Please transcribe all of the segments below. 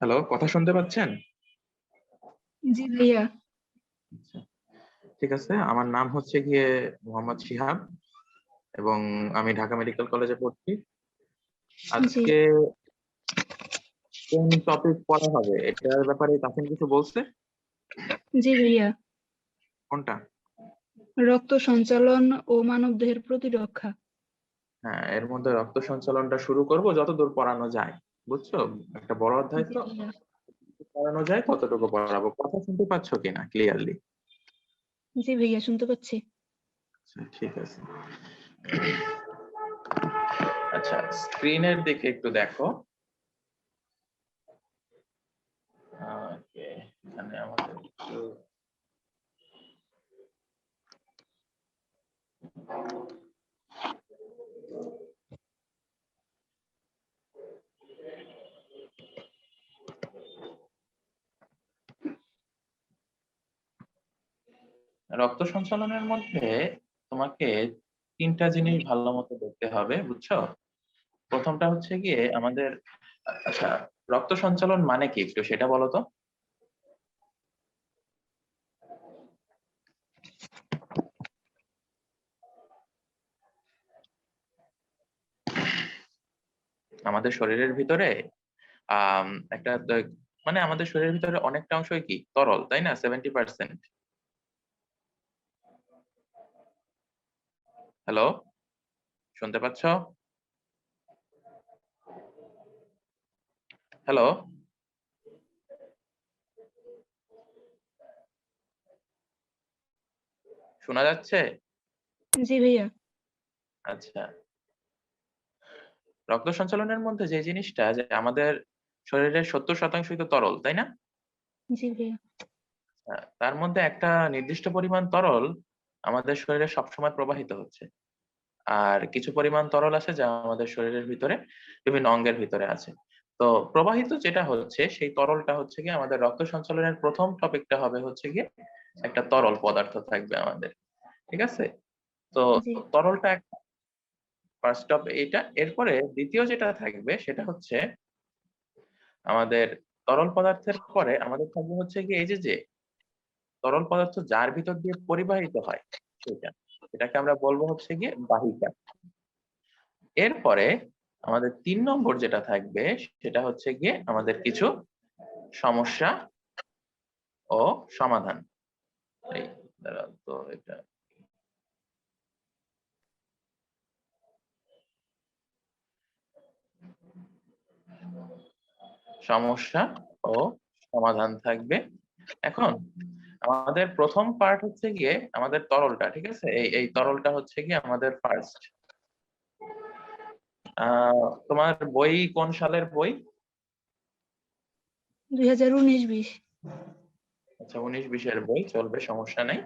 Hello, কথা শুনতে পাচ্ছেন? জি ভাইয়া। আচ্ছা, ঠিক আছে। আমার নাম হচ্ছে গিয়ে মোহাম্মদ শিহাব এবং আমি ঢাকা মেডিকেল কলেজে পড়ছি। জি আজকে কোন টপিক পড়া হবে এটার ব্যাপারে তাসিন কিছু বলছে? জি ভাইয়া। কোনটা? রক্ত সঞ্চালন ও মানবদেহের প্রতিরক্ষা। হ্যাঁ, এর মধ্যে রক্ত সঞ্চালনটা শুরু করব যতদূর পড়ানো যায়। বুঝছো? একটা বড় অধ্যায় জি তো, ভাইয়া। পড়ানো যায় ততটুকু পড়াবো। কথা শুনতে পাচ্ছ কিনা ক্লিয়ারলি? জি ভাইয়া, শুনতে পাচ্ছি। আচ্ছা, ঠিক আছে। আচ্ছা, স্ক্রিনের দিকে একটু দেখো। ওকে, এখানে আমাদের একটু রক্ত সঞ্চালনের মধ্যে তোমাকে তিনটা জিনিস ভালো মতো দেখতে হবে, বুঝছো? প্রথমটা হচ্ছে গিয়ে আমাদের, আচ্ছা, রক্ত সঞ্চালন মানে কি একটু সেটা বলো তো। আমাদের শরীরের ভিতরে আহ একটা মানে আমাদের শরীরের ভিতরে অনেকটা অংশই কি তরল, তাই না? 70%। হ্যালো, শুনতে পাচ্ছ? হ্যালো, শোনা যাচ্ছে? জি ভাইয়া। আচ্ছা, রক্ত সঞ্চালনের মধ্যে যে জিনিসটা, যে আমাদের শরীরের 70%ই তো তরল, তাই না? জি ভাইয়া। তার মধ্যে একটা নির্দিষ্ট পরিমাণ তরল আমাদের শরীরে সবসময় প্রবাহিত হচ্ছে, আর কিছু পরিমাণ তরল আছে যা আমাদের শরীরের ভিতরে বিভিন্ন অঙ্গের ভিতরে আছে। তো প্রবাহিত যেটা হচ্ছে সেই তরলটা হচ্ছে গিয়ে আমাদের রক্ত সঞ্চালনের প্রথম টপিকটা হবে হচ্ছে গিয়ে একটা তরল পদার্থ থাকবে আমাদের, ঠিক আছে? তো জি তরলটা ফার্স্ট টপ এটা, এরপরে দ্বিতীয় যেটা থাকবে সেটা হচ্ছে আমাদের তরল পদার্থের পরে আমাদের থাকবে হচ্ছে গিয়ে এই যে যে তরল পদার্থ যার ভিতর দিয়ে পরিবাহিত হয় সেটা, এটাকে আমরা বলবো হচ্ছে গিয়ে বাহিকা। এরপরে আমাদের 3 নম্বর যেটা থাকবে সেটা হচ্ছে গিয়ে আমাদের কিছু সমস্যা ও সমাধান। এই দাঁড়াও তো, এটা সমস্যা ও সমাধান থাকবে। এখন আমাদের প্রথম পার্ট হচ্ছে গিয়ে আমাদের তরলটা, ঠিক আছে? এই এই তরলটা হচ্ছে গিয়ে আমাদের ফার্স্ট। তোমার বই কোন সালের বই? 2019-20। আচ্ছা, 19-20-এর বই চলবে, সমস্যা নাই।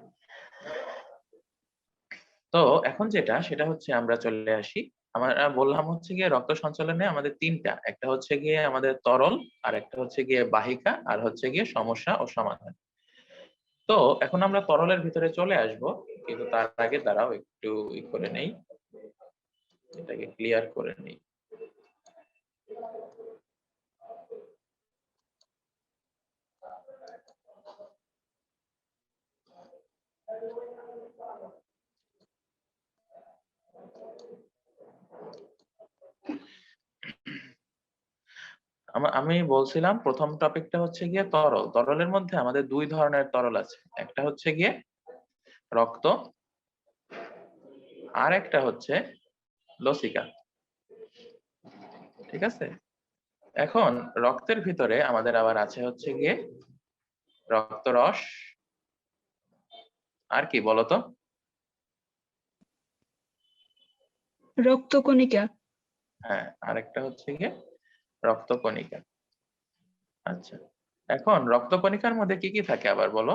তো এখন যেটা সেটা হচ্ছে আমরা চলে আসি, আমরা বললাম হচ্ছে গিয়ে রক্ত সঞ্চালনে আমাদের তিনটা, একটা হচ্ছে গিয়ে আমাদের তরল, আর একটা হচ্ছে গিয়ে বাহিকা, আর হচ্ছে গিয়ে সমস্যা ও সমাধান। তো এখন আমরা তরলের ভিতরে চলে আসব, কিন্তু তার আগে দাঁড়াও একটু করে নেই, এটাকে ক্লিয়ার করে নেই। আমি বলছিলাম প্রথম টপিকটা হচ্ছে গিয়ে তরল। তরলের মধ্যে আমাদের দুই ধরনের তরল আছে, একটা হচ্ছে গিয়ে রক্ত, আর একটা হচ্ছে লসিকা, ঠিক আছে? এখন রক্তের ভিতরে আমাদের আবার আছে হচ্ছে গিয়ে রক্তরস, আর কি বলতো? রক্তকণিকা। হ্যাঁ, আরেকটা হচ্ছে গিয়ে রক্তকণিকা। আচ্ছা, এখন রক্তকণিকার মধ্যে কি কি থাকে আবার বলো?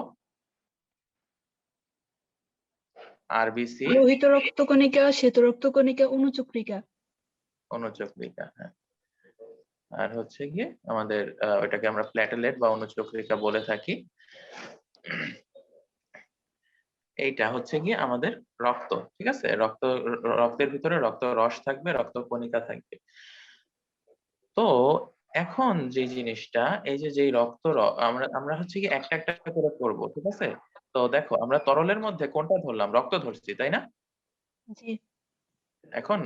আরবিসি, লোহিত রক্তকণিকা, শ্বেত রক্তকণিকা, অনুচক্রিকা। অনুচক্রিকা, হ্যাঁ। আর হচ্ছে গিয়ে আমাদের ওইটাকে আমরা প্ল্যাটেলেট বা অনুচক্রিকা বলে থাকি। এইটা হচ্ছে গিয়ে আমাদের রক্ত, ঠিক আছে? রক্তের ভিতরে রক্ত রস থাকবে, রক্ত কণিকা থাকবে। তো এখন যে জিনিসটা এই যে যেই আমরা আমরা হচ্ছে কি একটা একটা করে করব, ঠিক আছে? তো দেখো আমরা তরলের মধ্যে কোনটা ধরলাম? রক্ত ধরছি, তাই না? জি এখন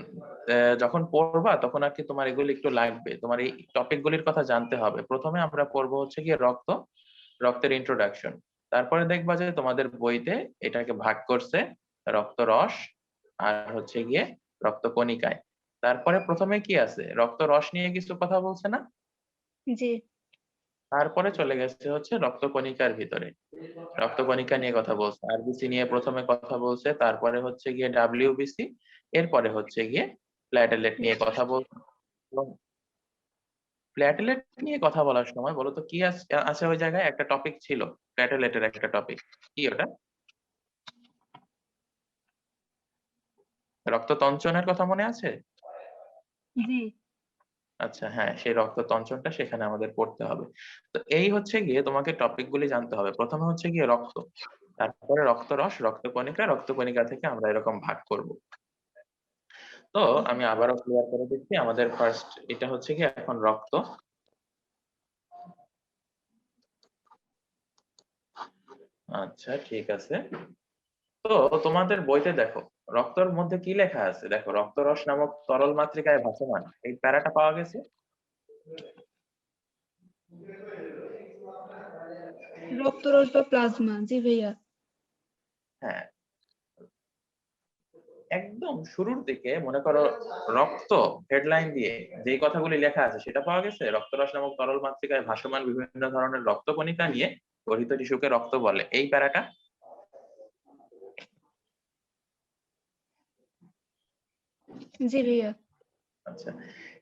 যখন পড়বা তখন আর কি তোমার এগুলো একটু লাগবে, তোমার এই টপিক গুলির কথা জানতে হবে। প্রথমে আমরা পড়বো হচ্ছে গিয়ে রক্তের ইন্ট্রোডাকশন। তারপরে দেখবা যে তোমাদের বইতে এটাকে ভাগ করছে রক্ত রস আর হচ্ছে গিয়ে রক্ত কণিকায়। তারপরে প্রথমে কি আছে, রক্ত রস নিয়ে কিছু কথা বলছে না? জি তারপরে চলে গেছে হচ্ছে রক্ত কণিকার ভিতরে, রক্ত কণিকা নিয়ে কথা বলছে, আরবিসি নিয়ে প্রথমে কথা বলছে, তারপরে হচ্ছে গিয়ে ডাব্লিউবিসি, এরপরে হচ্ছে গিয়ে প্ল্যাটেলেট নিয়ে কথা বলছে। প্ল্যাটেলেট নিয়ে কথা বলার সময় বলো তো কি আছে ওই জায়গায় একটা টপিক ছিল, প্ল্যাটেলেটের একটা টপিক কি ওটা? রক্ত তঞ্চনের কথা মনে আছে? জি আচ্ছা হ্যাঁ, সেই রক্ত তঞ্চনটা সেখানে আমাদের পড়তে হবে। তো এই হচ্ছে গিয়ে তোমাকে টপিক গুলি জানতে হবে। প্রথমে হচ্ছে গিয়ে রক্ত, তারপরে রক্তরস, রক্তকণিকা, রক্তকণিকা থেকে আমরা এরকম ভাগ করব। তো আমি আবারও ক্লিয়ার করে দিচ্ছি, আমাদের ফার্স্ট এটা হচ্ছে কি এখন রক্ত। আচ্ছা ঠিক আছে। তো তোমাদের বইতে দেখো রক্তের মধ্যে কি লেখা আছে, দেখো রক্তরস নামক তরল মাতৃকায় ভাসমান, এই প্যারাটা পাওয়া গেছে। রক্তরস বা প্লাজমা, জি ভাইয়া। হ্যাঁ, একদম শুরুর দিকে মনে করো রক্ত হেডলাইন দিয়ে যে কথাগুলি লেখা আছে সেটা পাওয়া গেছে। রক্তরস নামক তরল মাতৃকায় ভাসমান বিভিন্ন ধরনের রক্তকণিকা নিয়ে গঠিত টিস্যুকে রক্ত বলে, এই প্যারাটা। জি ভাইয়া। আচ্ছা,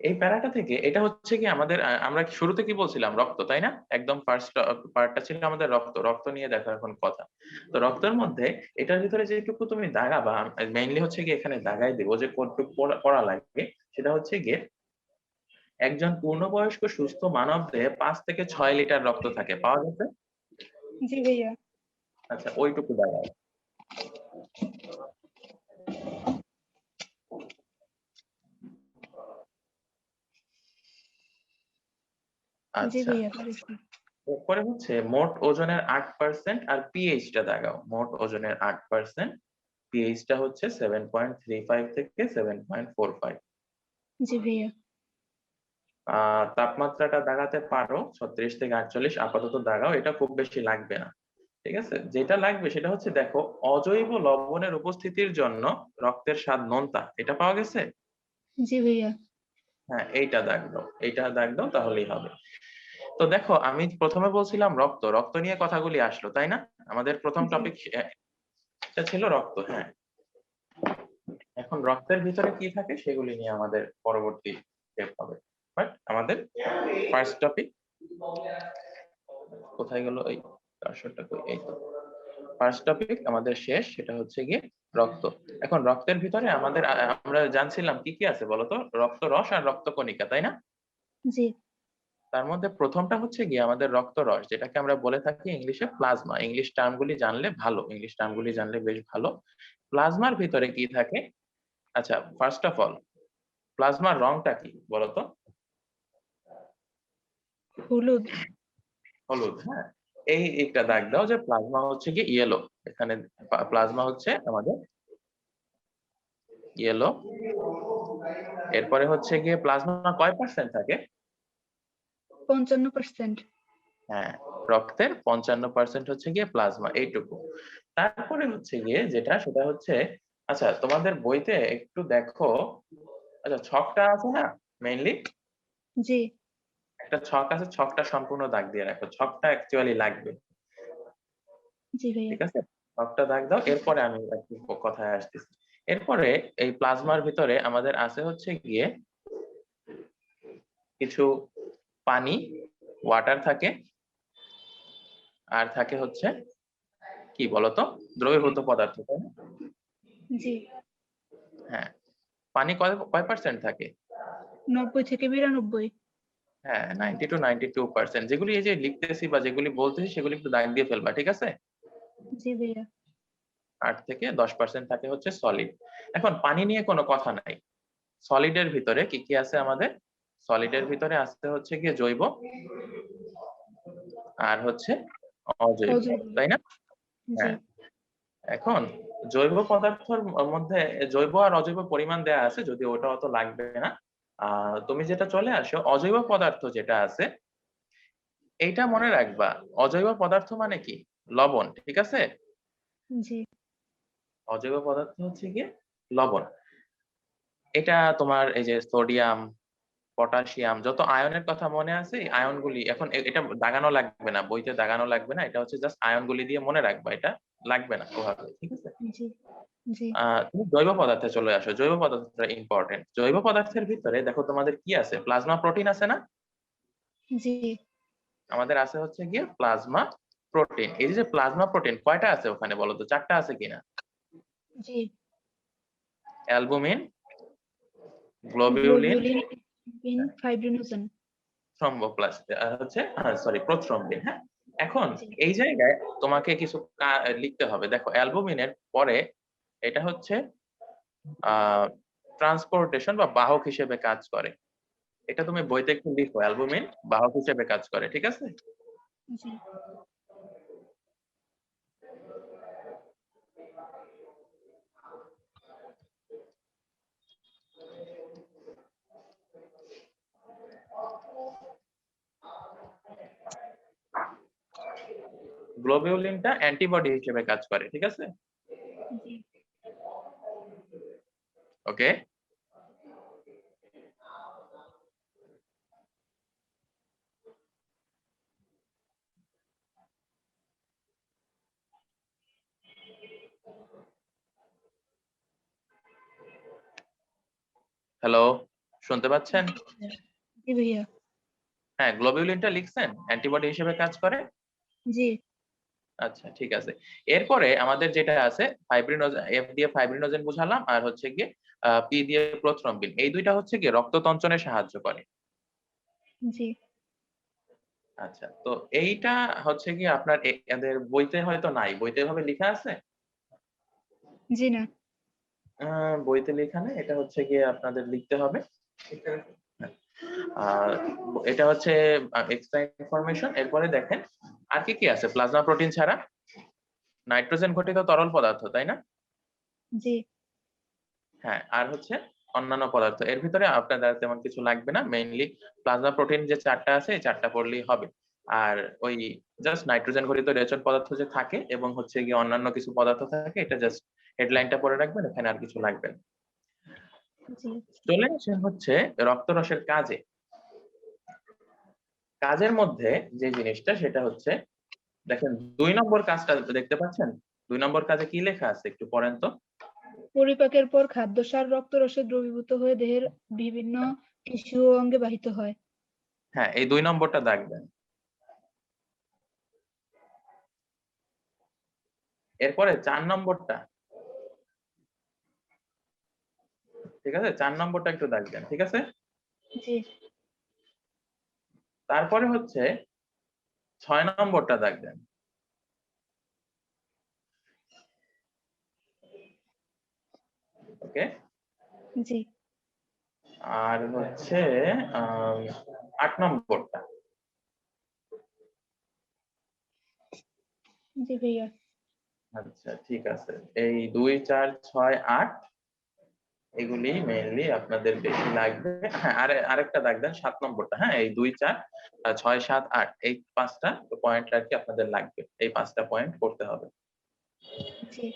এই প্যারাটা থেকে এটা হচ্ছে কি আমাদের আমরা শুরুতে কি বলছিলাম, রক্ত, তাই না? একদম ফার্স্ট পার্টটা ছিল আমাদের রক্ত। রক্ত নিয়ে দেখো এখন কথা। তো রক্তের মধ্যে এটার ভিতরে যেটুকু তুমি দাগাবা, মেইনলি হচ্ছে কি এখানে দাগাই দেবো যে কতটুকু পড়া লাগবে, সেটা হচ্ছে গিয়ে একজন পূর্ণবয়স্ক সুস্থ মানব দেহে 5 থেকে 6 লিটার রক্ত থাকে, পাওয়া গেছে। জি ভাইয়া। আচ্ছা ওইটুকু দাগাও। জি আচ্ছা, ভাইয়া পারেছি। এরপরে হচ্ছে মোট ওজনের 8% আর পিএইচটা দাগাও। মোট ওজনের 8%, পিএইচটা হচ্ছে 7.35 থেকে 7.45। জি ভাইয়া। তাপমাত্রাটা দাগাতে পারো 36 থেকে 48, আপাতত দাগাও, এটা খুব বেশি লাগবে না। ঠিক আছে, যেটা লাগবে সেটা হচ্ছে দেখো অজৈব লবণের উপস্থিতির জন্য রক্তের স্বাদ নোনতা, এটা পাওয়া গেছে। জি ভাইয়া। হ্যাঁ, এইটা দাগ দাও, এইটা দাগ দাও, তাহলেই হবে। তো দেখো আমি প্রথমে বলছিলাম রক্ত, রক্ত নিয়ে কথাগুলি আসলো, তাই না? আমাদের প্রথম জি টপিক এটা ছিল রক্ত, হ্যাঁ। এখন রক্তের ভিতরে কি থাকে সেগুলি নিয়ে আমাদের পরবর্তী স্টেপ হবে। বাট আমাদের ফার্স্ট টপিক কোথায় গেল, এই কার্সরটা কই, এই তো। ফার্স্ট টপিক আমাদের শেষ, সেটা হচ্ছে গিয়ে রক্ত। এখন রক্তের ভিতরে আমাদের আমরা জানছিলাম কি কি আছে বলতো, রক্ত রস আর রক্ত কণিকা, তাই না? জি তার মধ্যে প্রথমটা হচ্ছে গিয়ে আমাদের রক্তরস, যেটাকে আমরা বলে থাকি ইংলিশে প্লাজমা। ইংলিশ টার্মগুলি জানলে ভালো, ইংলিশ টার্মগুলি জানলে বেশ ভালো। প্লাজমার ভিতরে কি থাকে? আচ্ছা ফার্স্ট অফ অল, প্লাজমার রংটা কি বলতো? হলুদ। হলুদ, হ্যাঁ। এই একটা দাগ দাও যে প্লাজমা হচ্ছে কি ইয়েলো। এখানে প্লাজমা হচ্ছে আমাদের ইয়েলো। এরপরে হচ্ছে গিয়ে প্লাজমা কয় পার্সেন্ট থাকে? 55%। হ্যাঁ, রক্তের 55% হচ্ছে গিয়ে প্লাজমা, এইটুকু। তারপরে হচ্ছে গিয়ে যেটা সেটা হচ্ছে, আচ্ছা তোমাদের বইতে একটু দেখো, আচ্ছা ছকটা আছে না, মেইনলি জি একটা ছক আছে, ছকটা সম্পূর্ণ দাগ দিয়ে রাখো, ছকটা অ্যাকচুয়ালি লাগবে। জি ভাইয়া। ঠিক আছে, ছকটা দাগ দাও, এরপরে আমি একটু কথায় আসতেছি। এরপরে এই প্লাজমার ভিতরে আমাদের আছে হচ্ছে গিয়ে কিছু পানি, ওয়াটার থাকে, আর থাকে হচ্ছে কি বলতো, দ্রবীভূত পদার্থ, তাই না? জি হ্যাঁ, পানি কয় কয় পার্সেন্ট থাকে? 90 থেকে 92। হ্যাঁ, 90 to 92%। যেগুলি এই যে লিখতেছি বা যেগুলি বলতেছি সেগুলি একটু দাগ দিয়ে ফেলবা, ঠিক আছে? জি ভাইয়া। 8 থেকে 10% থাকে হচ্ছে সলিড। এখন পানি নিয়ে কোনো কথা নাই। সলিডের ভিতরে কি কি আছে আমাদের? সলিডের ভিতরে আসতে হচ্ছে গিয়ে জৈব আর হচ্ছে অজৈব, অজৈব। তাই না? জি হ্যাঁ, এখন জৈব পদার্থের মধ্যে জৈব আর অজৈব পরিমাণ দেয়া আছে, যদি ওটা অত লাগবে না। তুমি যেটা চলে আসো অজৈব পদার্থ যেটা আছে এইটা মনে রাখবা। অজৈব পদার্থ মানে কি? লবণ, ঠিক আছে? জি অজৈব পদার্থ হচ্ছে গিয়ে লবণ। এটা তোমার এই যে সোডিয়াম, পটাশিয়াম, যত আয়নের কথা মনে আছে এই আয়নগুলি এখন এটা দাগানো লাগবে না, বইতে দাগানো লাগবে না, এটা হচ্ছে জাস্ট আয়নগুলি দিয়ে মনে রাখবা, এটা লাগবে না ওভাবে, ঠিক আছে? জি জি তুমি জৈব পদার্থে চলে আসো। জৈব পদার্থটা ইম্পর্টেন্ট। জৈব পদার্থের ভিতরে দেখো তোমাদের কি আছে, প্লাজমা প্রোটিন আছে না? জি আমাদের আছে হচ্ছে গিয়ে প্লাজমা প্রোটিন। এই যে প্লাজমা প্রোটিন কয়টা আছে ওখানে বলো তো, 4টা আছে কিনা? জি অ্যালবুমিন, গ্লোবিউলিন, গ্লোবিউলিন, ফাইব্রিনোজেন। থ্রম্বোপ্লাস্ট হচ্ছে সরি প্রোথ্রম্বিন। হ্যাঁ, এখন জি এই জায়গায় তোমাকে কিছু লিখতে হবে। দেখো অ্যালবুমিনের পরে এটা হচ্ছে ট্রান্সপোর্টেশন বা বাহক হিসেবে কাজ করে। এটা তুমি বইতে একটু লিখো, অ্যালবুমিন বাহক হিসেবে কাজ করে, ঠিক আছে? জি গ্লোবিউলিনটা অ্যান্টিবডি হিসেবে কাজ করে, ঠিক আছে? জি ওকে, হ্যালো, শুনতে পাচ্ছেন? জি ভাইয়া। হ্যাঁ, গ্লোবিউলিনটা লিখছেন অ্যান্টিবডি হিসেবে কাজ করে। জি আচ্ছা, ঠিক আছে। এরপরে আমাদের যেটা আছে ফাইব্রিনোজেন, এফ দিয়ে ফাইব্রিনোজেন বুঝালাম, আর হচ্ছে গিয়ে পি দিয়ে প্রোথ্রম্বিন। এই দুইটা হচ্ছে গিয়ে রক্ত তঞ্চনে সাহায্য করে। জি আচ্ছা, তো এইটা হচ্ছে গিয়ে আপনার এদের বইতে হয়তো নাই। বইতে এভাবে লিখা আছে? জি না। বইতে লেখা নেই, এটা হচ্ছে গিয়ে আপনাদের লিখতে হবে। আর এটা হচ্ছে এক্সট্রা ইনফরমেশন। এরপরে দেখেন আর কি কি আছে প্লাজমা প্রোটিন ছাড়া? নাইট্রোজেন ঘটিত তরল পদার্থ, তাই না? জি হ্যাঁ, আর হচ্ছে অন্যান্য পদার্থ। এর ভিতরে আপনাদের তেমন কিছু লাগবে না। মেইনলি প্লাজমা প্রোটিন যে 4টা আছে এই 4টা পড়লেই হবে। আর ওই জাস্ট নাইট্রোজেন ঘটিত রেচন পদার্থ যে থাকে এবং হচ্ছে গিয়ে অন্যান্য কিছু পদার্থ থাকে, এটা জাস্ট হেডলাইনটা পড়ে রাখবেন, এখানে আর কিছু লাগবে না। জি চলে আসেন হচ্ছে রক্তরসের কাজে। কাজের মধ্যে যে জিনিসটা সেটা হচ্ছে, দেখেন 2 নম্বর কাজটা দেখতে পাচ্ছেন? 2 নম্বর কাজে কি লেখা আছে একটু পড়েন তো। পরিপাকের পর খাদ্যসার রক্তরসে দ্রবীভূত হয়ে দেহের বিভিন্ন টিস্যু ও অঙ্গে বাহিত হয়। হ্যাঁ, এই 2 নম্বরটা দাগ দেন। এরপরে 4 নম্বরটা, ঠিক আছে? 4 নম্বরটা একটু দাগ দেন, ঠিক আছে? জি তারপরে হচ্ছে 6 নম্বরটা দাগ দেন। ওকে? জি আর হচ্ছে 8 নম্বরটা। জি ভাইয়া। আচ্ছা, ঠিক আছে। এই 2, 4, 6, 8 এগুলি মেইনলি আপনাদের বেশি লাগবে। হ্যাঁ, আরেকটা দাগ দেন 7 নম্বরটা। হ্যাঁ, এই 2, 4, 6, 7, 8 এই 5টা পয়েন্ট আর কি আপনাদের লাগবে। এই 5টা পয়েন্ট করতে হবে। জি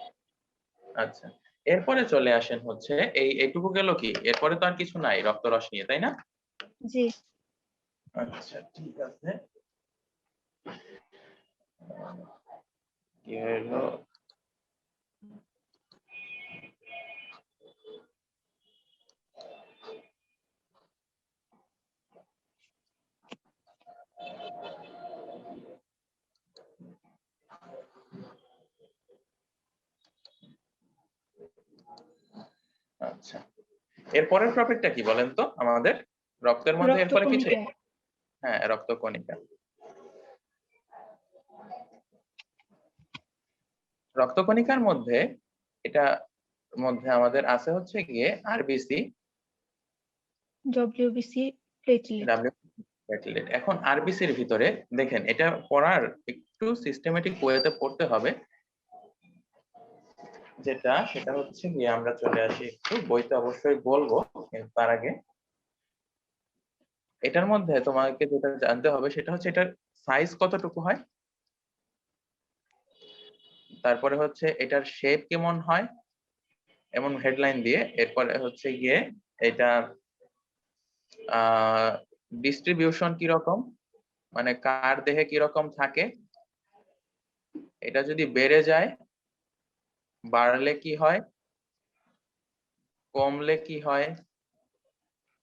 আচ্ছা। এরপরে চলে আসেন হচ্ছে এইটুকু গেল কি? এরপরে তো আর কিছু নাই রক্তরস নিয়ে, তাই না? জি আচ্ছা, ঠিক আছে। কি হলো? আচ্ছা। এরপরের টপিকটা কি বলেন তো আমাদের? রক্তের মধ্যে এরপরে কিছু? রক্তকণিকা। হ্যাঁ, রক্তকণিকা। রক্তকণিকার মধ্যে এটা মধ্যে আমাদের আছে হচ্ছে গিয়ে RBC, WBC, platelet. W platelet. এখন আরবিসির ভিতরে দেখেন এটা পড়ার একটু সিস্টেমেটিক ওয়েতে পড়তে হবে, সেটা হচ্ছে গিয়ে আমরা চলে আসি একটু, বইতে অবশ্যই বলবো কিন্তু তার আগে এটার মধ্যে তোমাকে যেটা জানতে হবে সেটা হচ্ছে এটার সাইজ কতটুকু হয়, তারপরে হচ্ছে এটার শেপ কেমন হয় এমন হেডলাইন দিয়ে, এরপরে হচ্ছে গিয়ে এটা ডিস্ট্রিবিউশন কি রকম, মানে কার দেহে কি রকম থাকে, এটা যদি বেড়ে যায় বাড়লে কি হয়, কমলে কি হয়,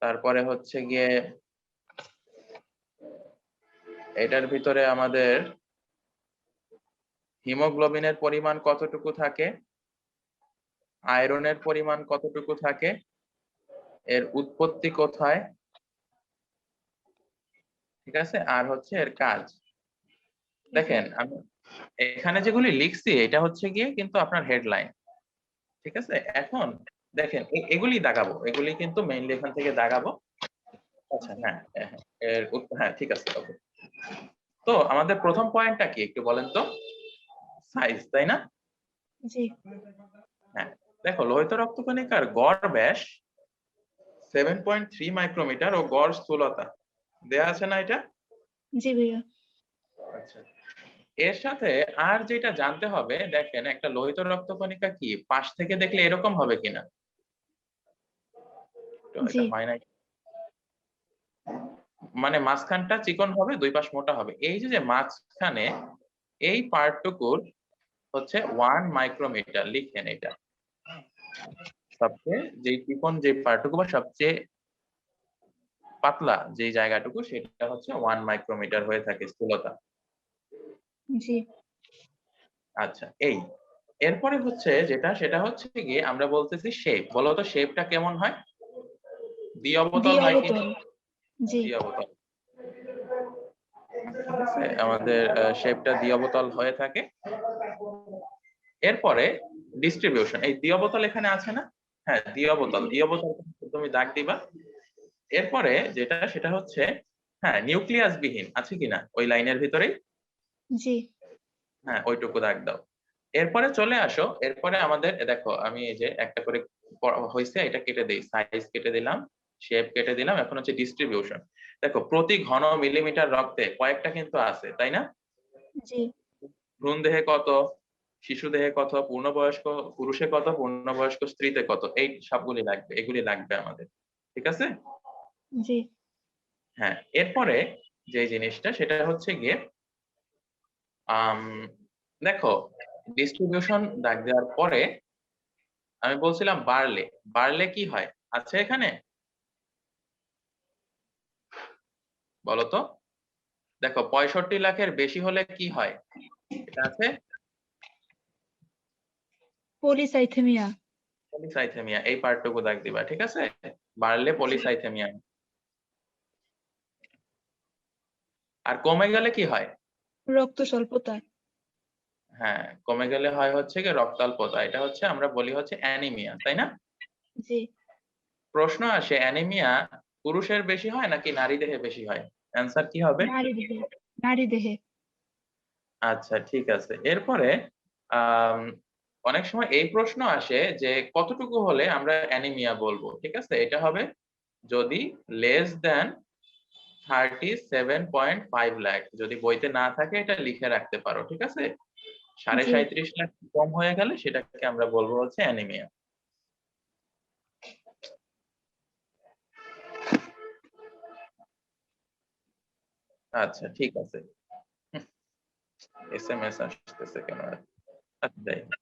তারপরে হচ্ছে গিয়ে এটার ভিতরে আমাদের হিমোগ্লোবিনের পরিমাণ কতটুকু থাকে, আয়রনের পরিমাণ কতটুকু থাকে, এর উৎপত্তি কোথায়, ঠিক আছে, আর হচ্ছে এর কাজ। দেখেন আমি এখানে যেগুলি লিখছি এটা হচ্ছে গিয়ে কিন্তু আপনার হেডলাইন, ঠিক আছে। এখন দেখেন এগুলি দাগাবো, এগুলি কিন্তু মেইনলি এখান থেকে দাগাবো। আচ্ছা হ্যাঁ হ্যাঁ হ্যাঁ, হ্যাঁ ঠিক আছে ওকে। তো আমাদের প্রথম পয়েন্টটা কি একটু বলেন তো, সাইজ, তাই না? জি। হ্যাঁ দেখো, লোহিত রক্তকণিকার গড় ব্যাস 7.3 মাইক্রোমিটার ও গড় স্থূলতা দেয়া আছে না এটা? জি ভাইয়া। আচ্ছা, এর সাথে আর যেটা জানতে হবে, দেখেন একটা লোহিত রক্তকণিকা কি পাশ থেকে দেখলে এরকম হবে কিনা, তো জি। এটা হয় না, মানে মাঝখানটা চিকন হবে, দুই পাশ মোটা হবে, এই যে মাঝখানে এই পার্টটুকুর হচ্ছে 1 মাইক্রোমিটার, লিখেন এটা সবচেয়ে যে চিকন যে পার্টটুকু বা সবচেয়ে পাতলা যে জায়গাটুকু সেটা হচ্ছে 1 মাইক্রোমিটার হয়ে থাকে স্থূলতা। জি। আচ্ছা এরপরে হচ্ছে সেটা হচ্ছে গিয়ে আমরা বলতেছি শেপ, বলো তো শেপটা কেমন হয়, দ্বি-অবতল হয় কি? দ্বি-অবতল। জি। দ্বি-অবতল, ঠিক আছে, আমাদের শেপটা দ্বি-অবতল হয়ে থাকে। এরপরে ডিস্ট্রিবিউশন, এই দ্বি-অবতল এখানে আছে না, হ্যাঁ দ্বি-অবতল, দ্বি-অবতল তুমি দাগ দিবা। এরপরে সেটা হচ্ছে হ্যাঁ নিউক্লিয়াস বিহীন আছে কিনা ওই লাইনের ভিতরেই, জি। হ্যাঁ ওইটুকু দাগ দাও। এরপরে চলে আসো, এরপরে আমাদের দেখো আমি এই যে একটা করে হইছে এটা কেটে দেই, সাইজ কেটে দিলাম, শেপ কেটে দিলাম, এখন হচ্ছে ডিস্ট্রিবিউশন। দেখো প্রতি ঘন মিলিমিটার রক্তে কয়েকটা কিন্তু আছে, তাই না? জি। ভ্রূণ দেহে কত, শিশু দেহে কত, পূর্ণবয়স্ক পুরুষে কত, পূর্ণবয়স্ক স্ত্রীতে কত, এই সবগুলি লাগবে, এগুলি লাগবে আমাদের, ঠিক আছে। জি। হ্যাঁ এরপরে যে জিনিসটা সেটা হচ্ছে গিয়ে আম দেখো ডিস্ট্রিবিউশন দাগ দেওয়ার পরে আমি বলছিলাম বাড়লে, বাড়লে কি হয় আছে এখানে, বলো তো। দেখো 65 লাখের বেশি হলে কি হয়, এটা আছে, পলিসাইথেমিয়া। পলিসাইথেমিয়া, এই পার্টটুকু দাগ দিবা, ঠিক আছে, বাড়লে জি। পলিসাইথেমিয়া। আর কমে গেলে কি হয়, রক্ত স্বল্পতা। হ্যাঁ কমে গেলে হয় হচ্ছে কি রক্তাল্পতা, এটা হচ্ছে আমরা বলি হচ্ছে অ্যানিমিয়া, তাই না? জি। প্রশ্ন আসে অ্যানিমিয়া পুরুষের বেশি হয় নাকি নারী দেহে বেশি হয়, অ্যানসার কি হবে? নারী দেহে। নারী দেহে। আচ্ছা ঠিক আছে। এরপরে আম অনেক সময় এই প্রশ্ন আসে যে কতটুকু হলে আমরা অ্যানিমিয়া বলবো, ঠিক আছে, এটা হবে যদি লেস দ্যান 37.5 লাখ, যদি বইতে না থাকে এটা লিখে রাখতে পারো, ঠিক আছে, জি। 37.5 লাখ কম হয়ে গেলে সেটাকে আমরা বলবো হচ্ছে অ্যানিমিয়া। আচ্ছা ঠিক আছে, এসএমএস আসতেছে কেন, আচ্ছা যাই হোক।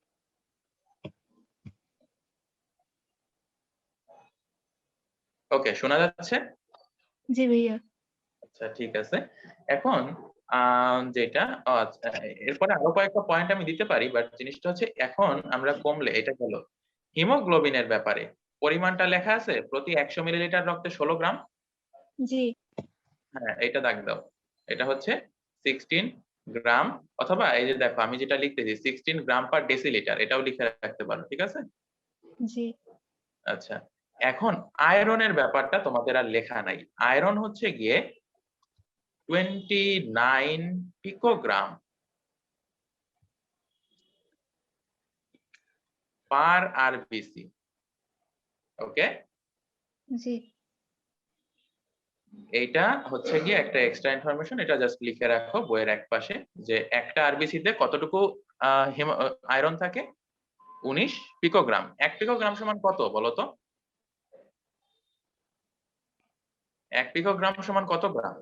ওকে শোনা যাচ্ছে? জি ভাইয়া। আচ্ছা ঠিক আছে। এখন যেটা আচ্ছা এরপরে আরো কয়েকটা পয়েন্ট আমি দিতে পারি, বাট জিনিসটা হচ্ছে এখন আমরা কমলে এটা হলো হিমোগ্লোবিনের ব্যাপারে পরিমাণটা লেখা আছে প্রতি 100 মিলিলিটার রক্তে 16 গ্রাম। জি। হ্যাঁ এটা দাগ দাও, এটা হচ্ছে 16 গ্রাম, অথবা এই যে দেখো আমি যেটা লিখতেছি 16 গ্রাম পার ডেসিলিটার, এটাও লিখে রাখতে পারো, ঠিক আছে। জি। আচ্ছা এখন আয়রনের ব্যাপারটা তোমাদের আর লেখা নাই। আয়রন হচ্ছে গিয়ে 29 পিকোগ্রাম পার আরবিসি। ওকে, জি এইটা হচ্ছে গিয়ে একটা এক্সট্রা ইনফরমেশন, এটা জাস্ট লিখে রাখো বইয়ের এক পাশে, যে একটা আরবিসি তে কতটুকু আয়রন থাকে, 19 পিকোগ্রাম। 1 পিকোগ্রাম সমান কত বলো তো? 1 পিকোগ্রাম সমান কত গ্রাম?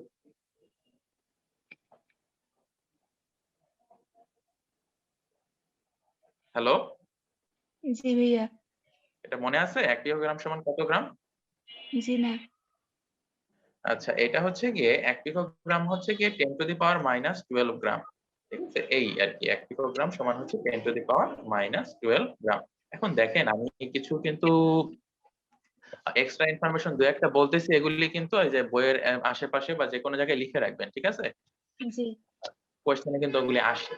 হ্যালো, জি ভাইয়া। এটা মনে আছে 1 পিকোগ্রাম সমান কত গ্রাম? জি না। আচ্ছা, এটা হচ্ছে গিয়ে 1 পিকোগ্রাম হচ্ছে গিয়ে 10 টু দি পাওয়ার -12 গ্রাম। ঠিক আছে, এই আর কি 1 পিকোগ্রাম সমান হচ্ছে 10 টু দি পাওয়ার -12 গ্রাম। এখন দেখেন, আমি কিছু কিন্তু এক্সট্রা ইনফরমেশন দু একটা বলতেছি, এগুলি কিন্তু এই যে বইয়ের আশেপাশে বা যে কোনো জায়গায় লিখে রাখবেন, ঠিক আছে? জি কোয়েশ্চেনে কিন্তু ওগুলি আসে।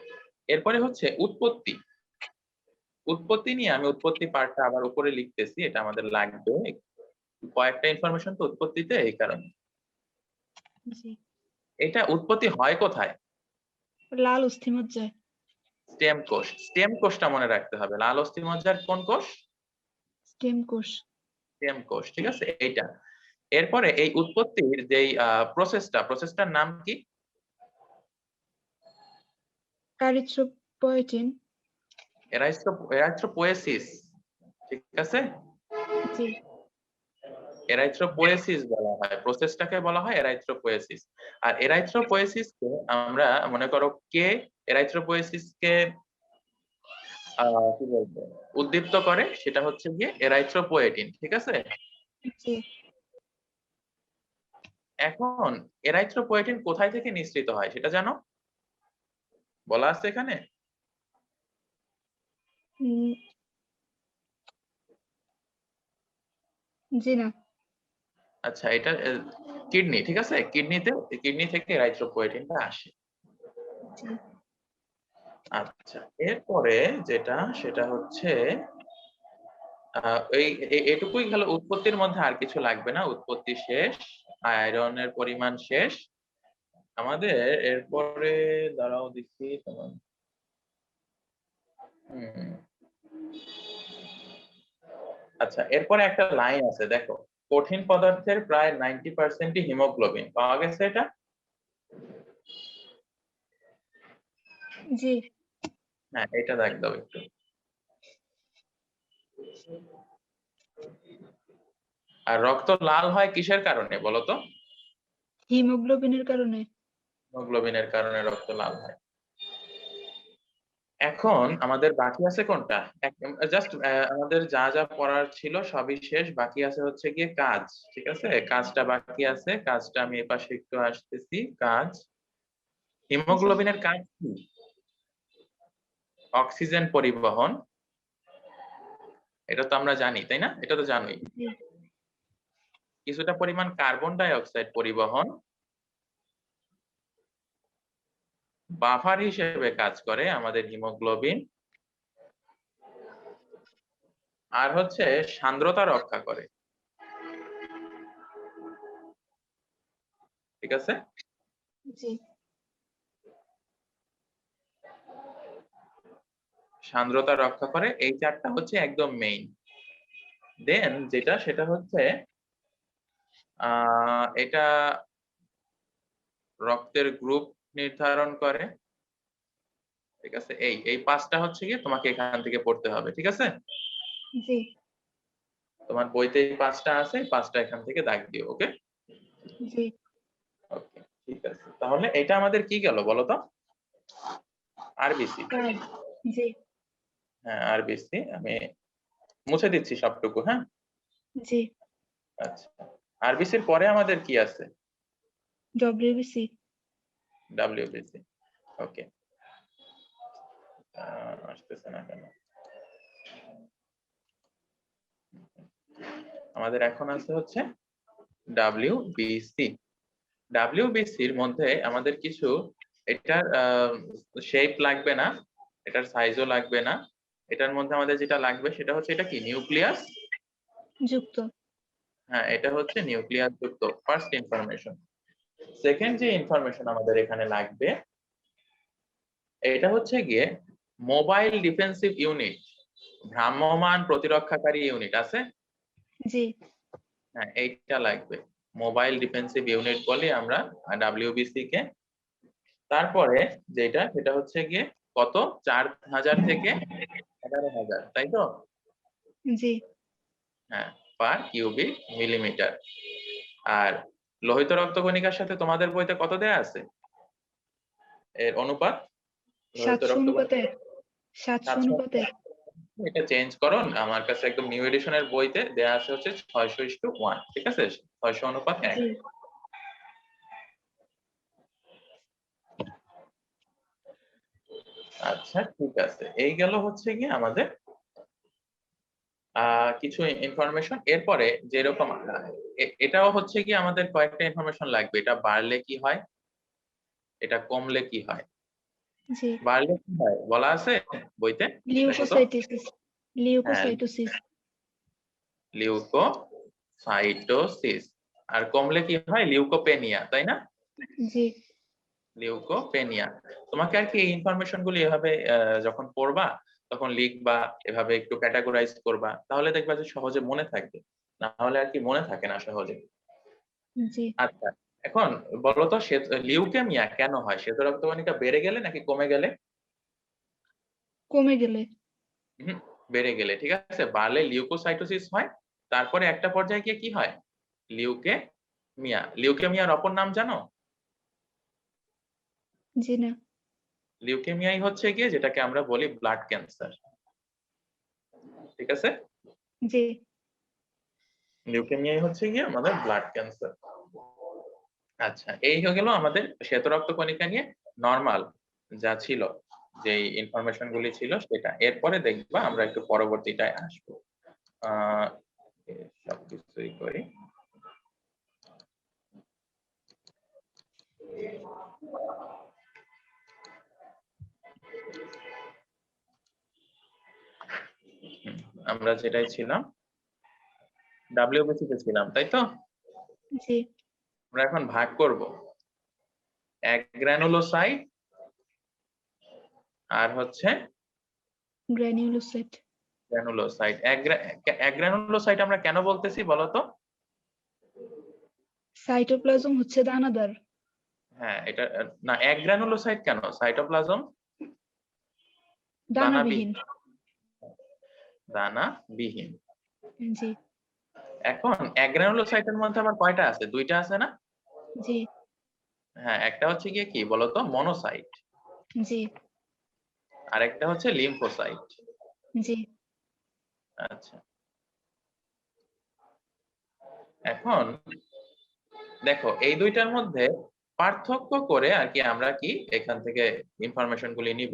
এরপরে হচ্ছে উৎপত্তি। উৎপত্তি নিয়ে আমি উৎপত্তি পার্টটা আবার উপরে লিখতেছি, এটা আমাদের লাগবে। কয়েকটা ইনফরমেশন তো উৎপত্তিতে, এই কারণে। জি। এটা উৎপত্তি হয় কোথায়? লাল অস্থিমজ্জায়। স্টেম কোষ। স্টেম কোষটা মনে রাখতে হবে। লাল অস্থিমজ্জার কোন কোষ? স্টেম কোষ। স্টেম কোষ, ঠিক আছে, এইটা। এরপরে এই উৎপত্তির যেই প্রসেসটার নাম কি? এরিথ্রোপয়েটিন। এরাইথ্রোপোয়েসিস, ঠিক আছে। জি এরাইথ্রোপোয়েসিস বলা হয়, প্রসেসটাকে বলা হয় এরাইথ্রোপোয়েসিস। আর এরাইথ্রোপোয়েসিস কে আমরা মনে করো কে এরাইথ্রোপোয়েসিস কে কি বলবো উদ্দীপ্ত করে, সেটা হচ্ছে গিয়ে এরাইথ্রোপোয়েটিন, ঠিক আছে। জি। এখন এরাইথ্রোপোয়েটিন কোথায় থেকে নিঃসৃত হয় সেটা জানো? বলা আছে এখানে? উম, জি না। আচ্ছা, এটা কিডনি, ঠিক আছে, কিডনি থেকে এরাইথ্রোপোয়েটিনটা আসে। জি আচ্ছা, এরপরে যেটা সেটা হচ্ছে এই এটুকুই গেল উৎপত্তির মধ্যে, আর কিছু লাগবে না, উৎপত্তি শেষ, আয়রনের পরিমাণ শেষ আমাদের। এরপরে দাঁড়াও দিচ্ছি তোমার। হুম, আচ্ছা, এরপরে একটা লাইন আছে দেখো, কঠিন পদার্থের প্রায় 90% হিমোগ্লোবিন পাওয়া গেছে, এটা? জি। হ্যাঁ, এটা দেখ দাও একটু। আর রক্ত লাল হয় কিসের কারণে বলো তো? হিমোগ্লোবিনের কারণে। হিমোগ্লোবিনের কারণে রক্ত লাল হয়। এখন আমাদের বাকি আছে কোনটা? জাস্ট আমাদের যা যা পড়ার ছিল সবই শেষ, বাকি আছে হচ্ছে গিয়ে কাজ, ঠিক আছে। কাজটা বাকি আছে, কাজটা আমি এপাশে একটু আসতেছি। কাজ, জি হিমোগ্লোবিনের কাজ কি? অক্সিজেন পরিবহন, এটা তো আমরা জানি, তাই না? এটা তো জানোই। জি কিছুটা পরিমাণ কার্বন ডাই অক্সাইড পরিবহন, বাফার হিসেবে কাজ করে আমাদের হিমোগ্লোবিন, আর হচ্ছে সান্দ্রতা রক্ষা করে, ঠিক আছে। জি সান্দ্রতা রক্ষা করে, এই চারটা হচ্ছে একদম মেইন। দেন যেটা সেটা হচ্ছে এটা রক্তের গ্রুপ নির্ধারণ করে, ঠিক আছে। এই পাঁচটা হচ্ছে গিয়ে তোমাকে এখান থেকে পড়তে হবে, ঠিক আছে। জি তোমার বইতে এই পাঁচটা আছে, এই পাঁচটা এখান থেকে দাগ দিও, ওকে। জি। ওকে, ঠিক আছে, তাহলে এটা আমাদের কি গেল বলো তো? আরবিসি। কাজ। জি হ্যাঁ, আরবিসি আমি মুছে দিচ্ছি সবটুকু, হ্যাঁ। জি। আচ্ছা, আরবিসির পরে আমাদের কি আছে? ডব্লিউবিসি। ডাব্লিউবিসি। ওকে, আসতেছে না কেন? আমাদের এখন আছে হচ্ছে ডাব্লিউবিসি। ডাব্লিউবিসির মধ্যে আমাদের কিছু, এটার শেপ লাগবে না, এটার সাইজও লাগবে না। এটার মধ্যে আমাদের যেটা লাগবে সেটা হচ্ছে, এটা কি নিউক্লিয়াস যুক্ত। হ্যাঁ, এটা হচ্ছে নিউক্লিয়াস যুক্ত ফার্স্ট ইনফরমেশন। সেকেন্ড যে ইনফরমেশন আমাদের এখানে লাগবে, এটা হচ্ছে গিয়ে মোবাইল ডিফেন্সিভ ইউনিট, ভ্রাম্যমান প্রতিরক্ষাকারী ইউনিট আছে। জি হ্যাঁ, এইটা লাগবে। মোবাইল ডিফেন্সিভ ইউনিট বলি আমরা ডাব্লিউবিসি কে। তারপরে যেটা সেটা হচ্ছে গিয়ে কত 4000 থেকে 11000, তাই তো? জি হ্যাঁ, পার কিউবিক মিলিমিটার। আর লোহিত রক্তকণিকার সাথে তোমাদের বইতে কত দেয়া আছে এর অনুপাত? লোহিত 700 অনুপাতে রক্তকণিকা 700 700। অনুপাতে। এটা চেঞ্জ করো, আমার কাছে একদম নিউ এডিশনের বইতে দেয়া আছে হচ্ছে 600:1, ঠিক আছে? 600:1। জি আচ্ছা, ঠিক আছে। এই গেল হচ্ছে গিয়ে আমাদের কিছু ইনফরমেশন। এরপরে যেরকম এটাও হচ্ছে কি আমাদের কয়েকটা ইনফরমেশন লাগবে। এটা বাড়লে কি হয়, এটা কমলে কি হয়। জি বাড়লে কি হয় বলা আছে বইতে? দেখো তো। লিউকোসাইটোসিস হ্যাঁ, লিউকোসাইটোসিস। লিউকোসাইটোসিস। আর কমলে কি হয়? লিউকোপেনিয়া, তাই না? জি লিউকোপেনিয়া। তোমাকে আর কি এই ইনফরমেশন গুলো এভাবে যখন পড়বা তখন লিখবা, এভাবে একটু ক্যাটাগরাইজ করবা, তাহলে দেখবা যে সহজে মনে থাকবে। না হলে আর কি মনে থাকে না সহজে। জি আচ্ছা, এখন বলো তো লিউকেমিয়া কেন হয়? শ্বেত রক্তকণিকা বেড়ে গেলে নাকি কমে গেলে? কমে গেলে। হুম, বেড়ে গেলে, ঠিক আছে। বাড়লে লিউকোসাইটোসিস হয়, তারপরে একটা পর্যায়ে গিয়ে কি হয়? লিউকেমিয়া। লিউকেমিয়ার অপর নাম জানো? জি না। লিউকেমিয়াই হচ্ছে গিয়ে যেটাকে আমরা বলি ব্লাড ক্যান্সার, ঠিক আছে? জি লিউকেমিয়াই হচ্ছে গিয়ে আমাদের ব্লাড ক্যান্সার। আচ্ছা, এই হয়ে গেল আমাদের শ্বেত রক্তকণিকা নিয়ে নরমাল যা ছিল, যে ইনফরমেশন গুলি ছিল সেটা। এরপরে দেখবা আমরা একটু পরবর্তীটায় আসবো। আহ সবকিছুই করি। আমরা যেটাই ছিলাম ডাব্লিউবিসি তে ছিলাম, তাই তো? জি আমরা এখন ভাগ করব অ্যাগ্রানুলোসাইট আর হচ্ছে গ্র্যানিউলোসাইট। গ্রানুলোসাইট। অ্যাগ্রানুলোসাইট আমরা কেন বলতেছি বলো তো? সাইটোপ্লাজম হচ্ছে দানাদার। হ্যাঁ, এটা না, অ্যাগ্রানুলোসাইট কেন? সাইটোপ্লাজম দানাবিহীন। দানাবিহীন। দানাবিহীন। জি এখন অ্যাগ্রানুলোসাইটের মধ্যে আবার কয়টা আছে? দুইটা আছে না? জি হ্যাঁ, একটা হচ্ছে গিয়ে কি বলতো মনোসাইট, জি আর একটা হচ্ছে লিম্ফোসাইট। জি আচ্ছা, এখন দেখো এই দুইটার মধ্যে পার্থক্য করে আর কি আমরা কি এখান থেকে ইনফরমেশন গুলি নিব।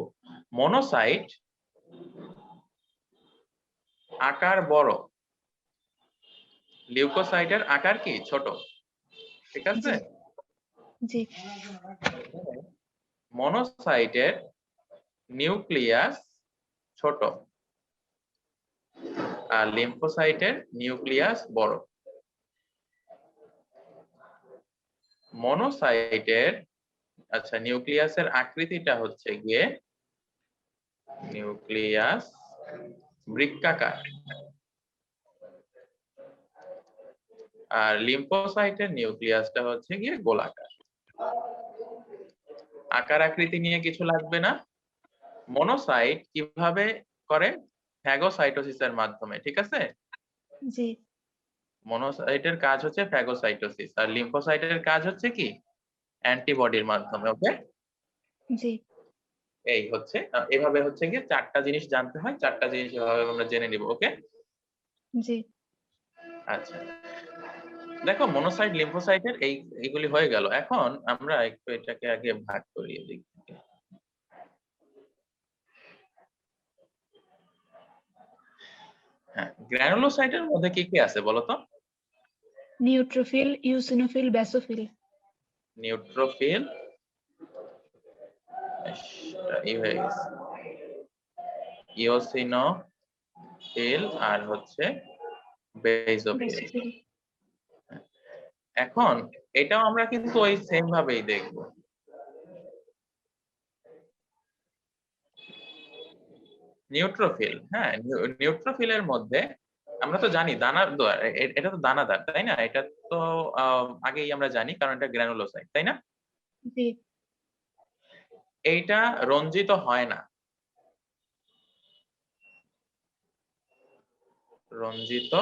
মনোসাইট আকার বড়, লিউকোসাইটের আকার কি ছোট, ঠিক আছে? জি জি মনোসাইটের নিউক্লিয়াস ছোট আর লিম্ফোসাইটের নিউক্লিয়াস বড়। মনোসাইটের আচ্ছা নিউক্লিয়াসের আকৃতিটা হচ্ছে গিয়ে নিউক্লিয়াস বৃত্তাকার, আর লিম্ফোসাইটের নিউক্লিয়াসটা হচ্ছে গিয়ে গোলাকার। আকার আকৃতি নিয়ে কিছু লাগবে না। মনোসাইট কিভাবে করে? ফ্যাগোসাইটোসিসের মাধ্যমে, ঠিক আছে? জি মনোসাইটের কাজ হচ্ছে ফ্যাগোসাইটোসিস, আর লিম্ফোসাইটের কাজ হচ্ছে কি অ্যান্টিবডির মাধ্যমে। ওকে, জি এই হচ্ছে এভাবে হচ্ছে গিয়ে চারটা জিনিস জানতে হয়, চারটা জিনিস এভাবে আমরা জেনে নিব। ওকে, জি আচ্ছা। দেখো মনোসাইট লিম্ফোসাইটের এইগুলি হয়ে গেল। এখন আমরা একটু এটাকে আগে ভাগ করিয়ে দিই। হ্যাঁ, গ্রানুলোসাইটের মধ্যে কি কি আছে বলো তো? Neutrophil, eosinophil, basophil. নিউট্রোফিল, এই হয়ে গেছে, ইওসিনোফিল আর হচ্ছে বেসোফিল। বেসোফিল। এখন এটাও আমরা কিন্তু ওই সেম ভাবেই দেখব। নিউট্রোফিল, হ্যাঁ, নিউট্রোফিলের মধ্যে আমরা তো জানি এটা তো দানাদার, তাই না? এটা তো আগেই আমরা জানি, কারণ এটা গ্রানুলোসাইট, তাই না? জি। এইটা রঞ্জিত হয় না। রঞ্জিত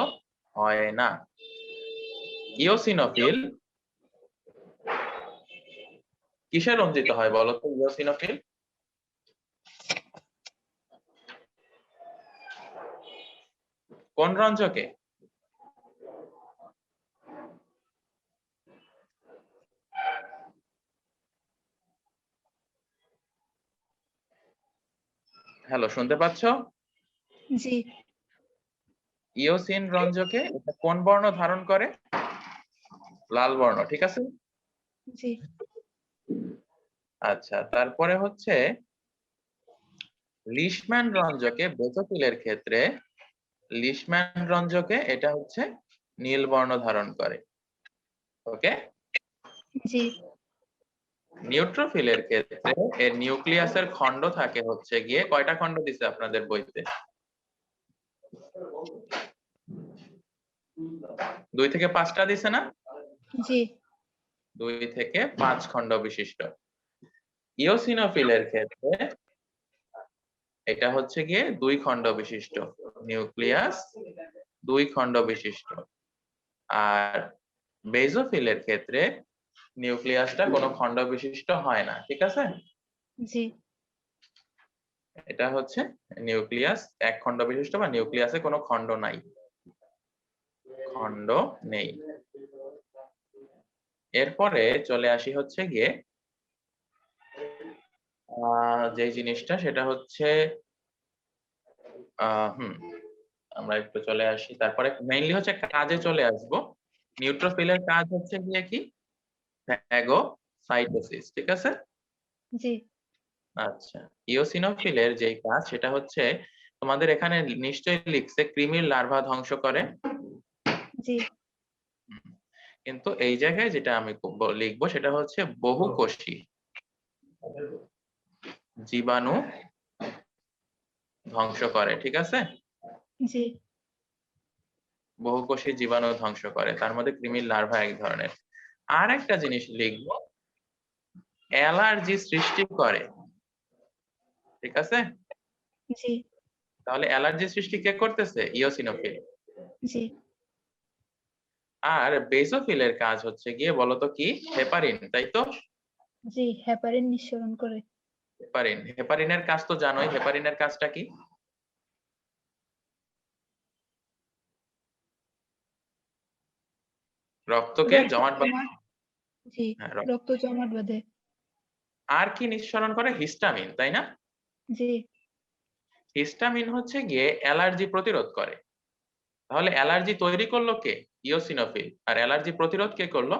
হয় না। ইওসিনোফিল কিসে রঞ্জিত হয় বলো তো? ইওসিনোফিল কোন রঞ্জকে? হ্যালো, শুনতে পাচ্ছ? জি। ইওসিন রঞ্জকে এটা কোন বর্ণ ধারণ করে? লাল বর্ণ, ঠিক আছে? জি। আচ্ছা, তারপরে হচ্ছে লিশম্যান রঞ্জকে, বেসোফিলের ক্ষেত্রে লিশম্যান রঞ্জকে এটা হচ্ছে নীল বর্ণ ধারণ করে। ওকে। জি। নিউট্রোফিলের ক্ষেত্রে এর নিউক্লিয়াসের খণ্ড থাকে হচ্ছে গিয়ে, কয়টা খণ্ড দিছে আপনাদের বইতে? 2 থেকে 5টা দিছে না? জি। 2 থেকে 5 খণ্ড বিশিষ্ট। ইওসিনোফিলের ক্ষেত্রে এটা হচ্ছে গিয়ে 2 খণ্ড বিশিষ্ট নিউক্লিয়াস, 2 খণ্ড বিশিষ্ট। আর বেসোফিলের ক্ষেত্রে নিউক্লিয়াসটা কোনো খণ্ড বিশিষ্ট হয় না, ঠিক আছে? জি। এটা হচ্ছে নিউক্লিয়াস এক খণ্ড বিশিষ্ট, বা নিউক্লিয়াসে কোনো খণ্ড নাই, খণ্ড নেই। এরপরে চলে আসি হচ্ছে গিয়ে যে জিনিসটা, সেটা হচ্ছে আমরা একটু চলে আসি, তারপরে মেইনলি হচ্ছে কাজে চলে আসবো। নিউট্রোফিলের কাজ হচ্ছে গিয়ে কি? ফ্যাগোসাইটোসিস, ঠিক আছে? জি। আচ্ছা, ইওসিনোফিলের যে কাজ সেটা হচ্ছে, তোমাদের এখানে নিশ্চয়ই লিখছে কৃমির লার্ভা ধ্বংস করে। জি। হুম, কিন্তু এই জায়গায় যেটা আমি লিখবো সেটা হচ্ছে বহুকোষী জীবাণু ধ্বংস করে, ঠিক আছে? জি। বহুকোষী জীবাণু ধ্বংস করে, তার মধ্যে কৃমির লার্ভা এক ধরনের। আর একটা জিনিস লিখবো, অ্যালার্জি সৃষ্টি করে, ঠিক আছে? জি। তাহলে অ্যালার্জি সৃষ্টি কে করতেছে? ইওসিনোফিল। জি। আর বেসোফিলের কাজ হচ্ছে গিয়ে বলতো কি? হেপারিন, তাই তো? জি। হেপারিন নিঃসরণ করে। হেপারিনের কাজ তো জানোই, হেপারিনের কাজটা কি? রক্তকে রক্ত জমাট জমাট। জি। হ্যাঁ, রক্ত জমাট বাঁধে। আর কি নিঃসরণ করে? হিস্টামিন, তাই না? জি। হিস্টামিন হচ্ছে গিয়ে অ্যালার্জি প্রতিরোধ করে। তাহলে অ্যালার্জি তৈরি করলো কে? ইওসিনোফিল। আর অ্যালার্জি প্রতিরোধ কে করলো?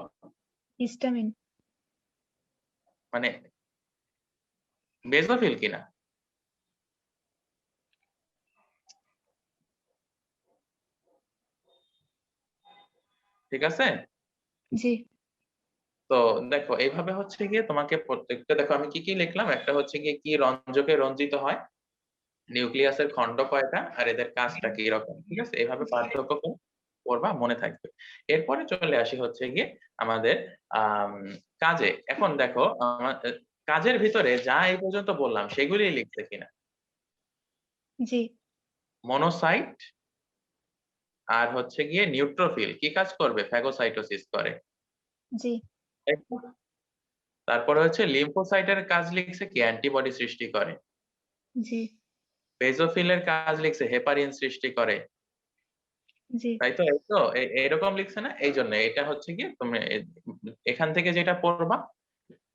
হিস্টামিন। মানে বেসোফিল কিনা? ঠিক আছে? জি। তো দেখো, এইভাবে হচ্ছে গিয়ে তোমাকে প্রত্যেকটা, দেখো আমি কি কি লিখলাম, একটা হচ্ছে গিয়ে কি রঞ্জকে রঞ্জিত হয়, নিউক্লিয়াসের খণ্ড কয়টা, আর এদের কাজটা কি রকম, ঠিক আছে? এইভাবে পার্থক্য করবা, মনে থাকবে। এরপরে চলে আসি হচ্ছে গিয়ে আমাদের কাজে। এখন দেখো কাজের ভিতরে যা এই পর্যন্ত বললাম সেগুলি লিখছে কিনা? জি। মনোসাইট আর হচ্ছে গিয়ে নিউট্রোফিল কি কাজ করবে? ফ্যাগোসাইটোসিস করে। জি। তারপরে হচ্ছে লিম্ফোসাইটের কাজ লিখছে কি? অ্যান্টিবডি সৃষ্টি করে। জি। বেসোফিলের কাজ লিখছে হেপারিন সৃষ্টি করে, জি। তাই তো? এই তো এইরকম লিখছে না? এই জন্য এটা হচ্ছে গিয়ে তুমি এখান থেকে যেটা পড়বা,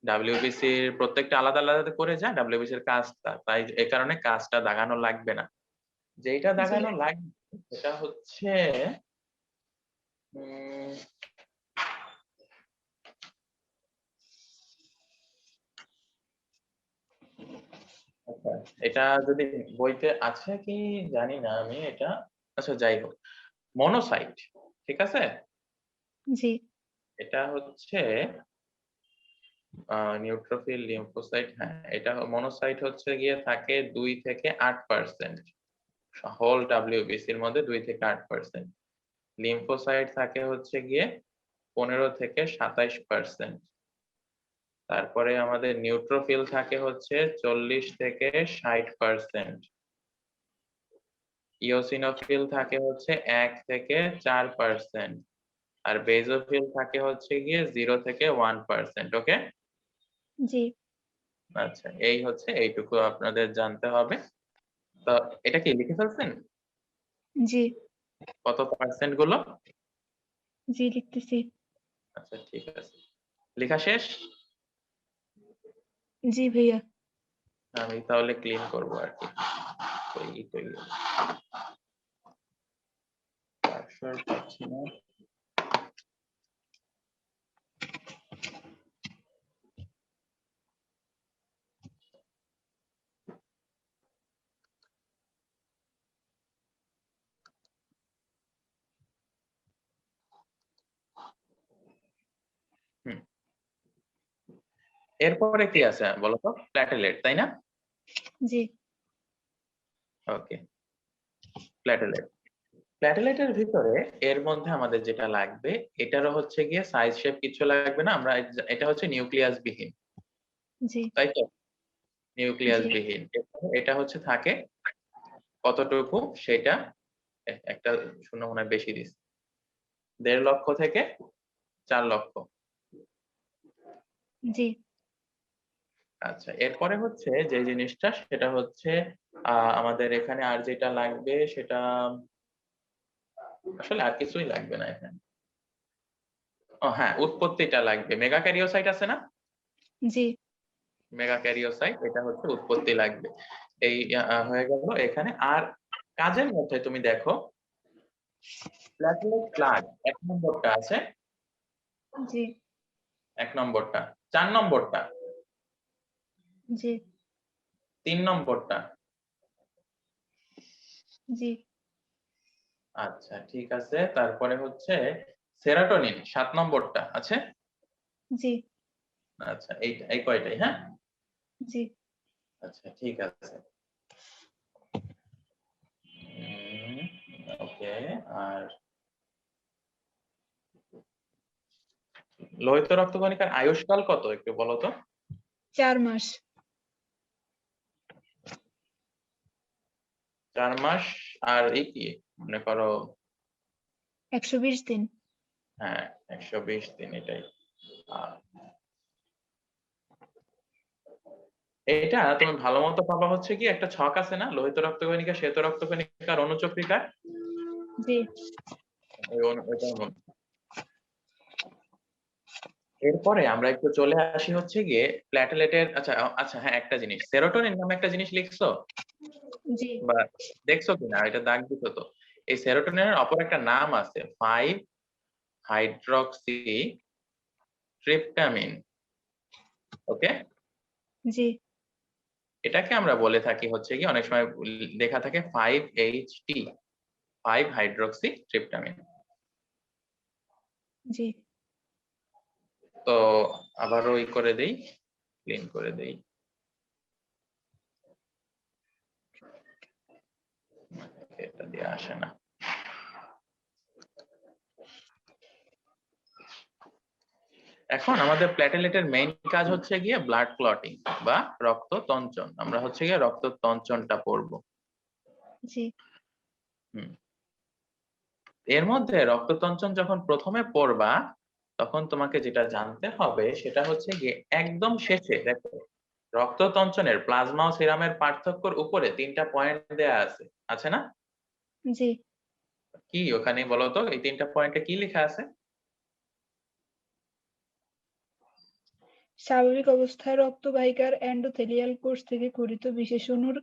ডাব্লিউবিসি র প্রত্যেকটা আলাদা আলাদা করে যায় ডাব্লিউবিসি র কাজটা, তাই এই কারণে কাজটা দাগানো লাগবে না। যেটা জি। দাগানো লাগবে সেটা হচ্ছে উম, আচ্ছা, এটা যদি বইতে আছে কি জানি না আমি এটা। আচ্ছা, যাই হোক, মনোসাইট, ঠিক আছে? জি। এটা হচ্ছে নিউট্রোফিল লিম্ফোসাইট, হ্যাঁ এটা মনোসাইট হচ্ছে গিয়ে থাকে 2 থেকে 8%, হোল WBC এর মধ্যে 2 থেকে 8%। লিম্ফোসাইট থাকে হচ্ছে গিয়ে 15 থেকে 27%। তারপরে আমাদের নিউট্রোফিল থাকে হচ্ছে 40 থেকে 60%। ইওসিনোফিল থাকে হচ্ছে 1 থেকে 4%। আর বেজোফিল থাকে হচ্ছে গিয়ে 0 থেকে 1%। ওকে, জি আচ্ছা এই হচ্ছে এইটুকু আপনাদের জানতে হবে। তো এটা কি লিখে ফেলছেন জি কত পার্সেন্ট গুলো? জি লিখতেছি। আচ্ছা ঠিক আছে, লেখা শেষ। জি ভাইয়া। আমি তাহলে ক্লিন করবো আর কি। কই পার্সর পাচ্ছি না। হুম, এরপরে কি আছে বলো তো? প্ল্যাটেলেট, তাই না? জি ওকে, প্ল্যাটেলেট। প্ল্যাটেলেটের ভিতরে এর মধ্যে আমাদের যেটা লাগবে, এটারও হচ্ছে গিয়ে সাইজ শেপ কিছু লাগবে না, আমরা এটা হচ্ছে নিউক্লিয়াস বিহীন, জি তাই তো? নিউক্লিয়াস জি বিহীন। এটা হচ্ছে থাকে কতটুকু সেটা একটা শূন্য মনে হয় বেশি দিস, 1.5 লক্ষ থেকে 4 লক্ষ। জি আচ্ছা এরপরে হচ্ছে যে জিনিসটা সেটা হচ্ছে আমাদের এখানে আর যেটা লাগবে সেটা আসলে আর কিছুই লাগবে না এখানে। ও হ্যাঁ, উৎপত্তিটা লাগবে। মেগা ক্যারিওসাইট আছে না? জি মেগা ক্যারিওসাইট, এটা হচ্ছে উৎপত্তি লাগবে। এই হয়ে গেল এখানে। আর কাজের মধ্যে তুমি দেখো প্ল্যাটেলেট প্লাগ 1 নম্বরটা আছে, জি 1 নম্বরটা, 4 নম্বরটা, জি 3 নম্বরটা। জি আচ্ছা ঠিক আছে, তারপরে হচ্ছে সেরাটোনিন 7 নম্বরটা আছে। জি আচ্ছা এই কয়টাই, হ্যাঁ। জি আচ্ছা ঠিক আছে। ওকে, আর লোহিত রক্তকণিকার আয়ুষ্কাল কত একটু বলো তো? 4 মাস। 4 মাস। আর এই কি মনে করো, 120 দিন। হ্যাঁ 120 দিন এটাই। আহ, এটা তুমি ভালো মতো পাবা হচ্ছে কি একটা ছক আছে না, লোহিত রক্তকণিকা, শ্বেত রক্তকণিকার অনুচক্রিকা, জি ওইটার মধ্যে। এরপরে আমরা একটু চলে আসি হচ্ছে গিয়ে প্ল্যাটেলেটের। আচ্ছা আচ্ছা হ্যাঁ, একটা জিনিস সেরোটোনিন নামে একটা জিনিস লিখছো জি বা দেখছো কিনা, এটা দাগ দিছো তো? এই সেরোটোনিনের অপর একটা নাম আছে 5 হাইড্রক্সি ট্রিপটামিন। ওকে, জি এটাকে আমরা বলে থাকি হচ্ছে কি অনেক সময় লেখা থাকে 5HT, 5 হাইড্রক্সি ট্রিপটামিন। জি তো আবারও করে দেই, ক্লিন করে দেই। এটা দিয়ে আসে না। এখন আমাদের প্ল্যাটেলেটের মেইন কাজ হচ্ছে গিয়ে ব্লাড ক্লটিং বা রক্ত তঞ্চন। আমরা হচ্ছে গিয়ে রক্ত তঞ্চনটা পড়বো। জি হুম, এর মধ্যে রক্ত তঞ্চন যখন প্রথমে পড়বা তখন তোমাকে যেটা জানতে হবে সেটা হচ্ছে গিয়ে একদম শেষে দেখো রক্ত তঞ্চনের প্লাজমা ও সিরামের পার্থক্যর উপরে 3টা পয়েন্ট দেয়া আছে, আছে না? জি কি ওখানে বলো তো, এই 3টা পয়েন্টে কি লেখা আছে? স্বাভাবিক অবস্থায় রক্তবাহিকার এন্ডোথেলিয়াল কোষ থেকে ক্ষরিত বিশেষ অণুর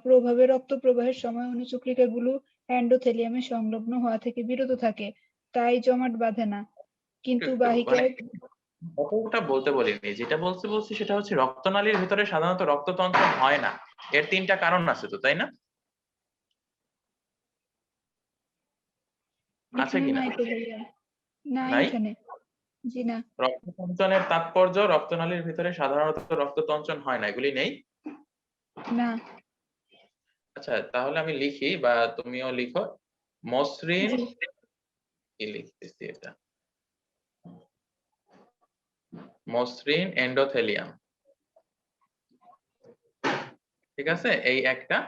প্রভাবে রক্ত প্রবাহের সময় অনুচক্রিকাগুলো এন্ডোথেলিয়ামে সংলগ্ন হওয়া থেকে বিরত থাকে, তাই জমাট বাঁধে না। কিন্তু একটু মানে বাহিকায় অতটা বলতে বলিনি, যেটা বলছি সেটা হচ্ছে রক্তনালীর ভিতরে সাধারণত রক্ততন্ত্র হয় না। এর 3টা কারণ আছে তো, তাই না? আছে এখানে কিনা? নাই তো ভাইয়া, নাই নাই? এখানে। জি না। রক্ত সঞ্চনের তাৎপর্য, রক্তনালীর ভিতরে সাধারণত রক্ত সঞ্চন হয় না, এগুলি নেই। না। আচ্ছা, তাহলে আমি লিখি বা তুমিও লিখো। মসৃণ, জি। কি লিখতেছি এটা, মসৃণ এন্ডোথেলিয়াম, ঠিক আছে, এই একটা।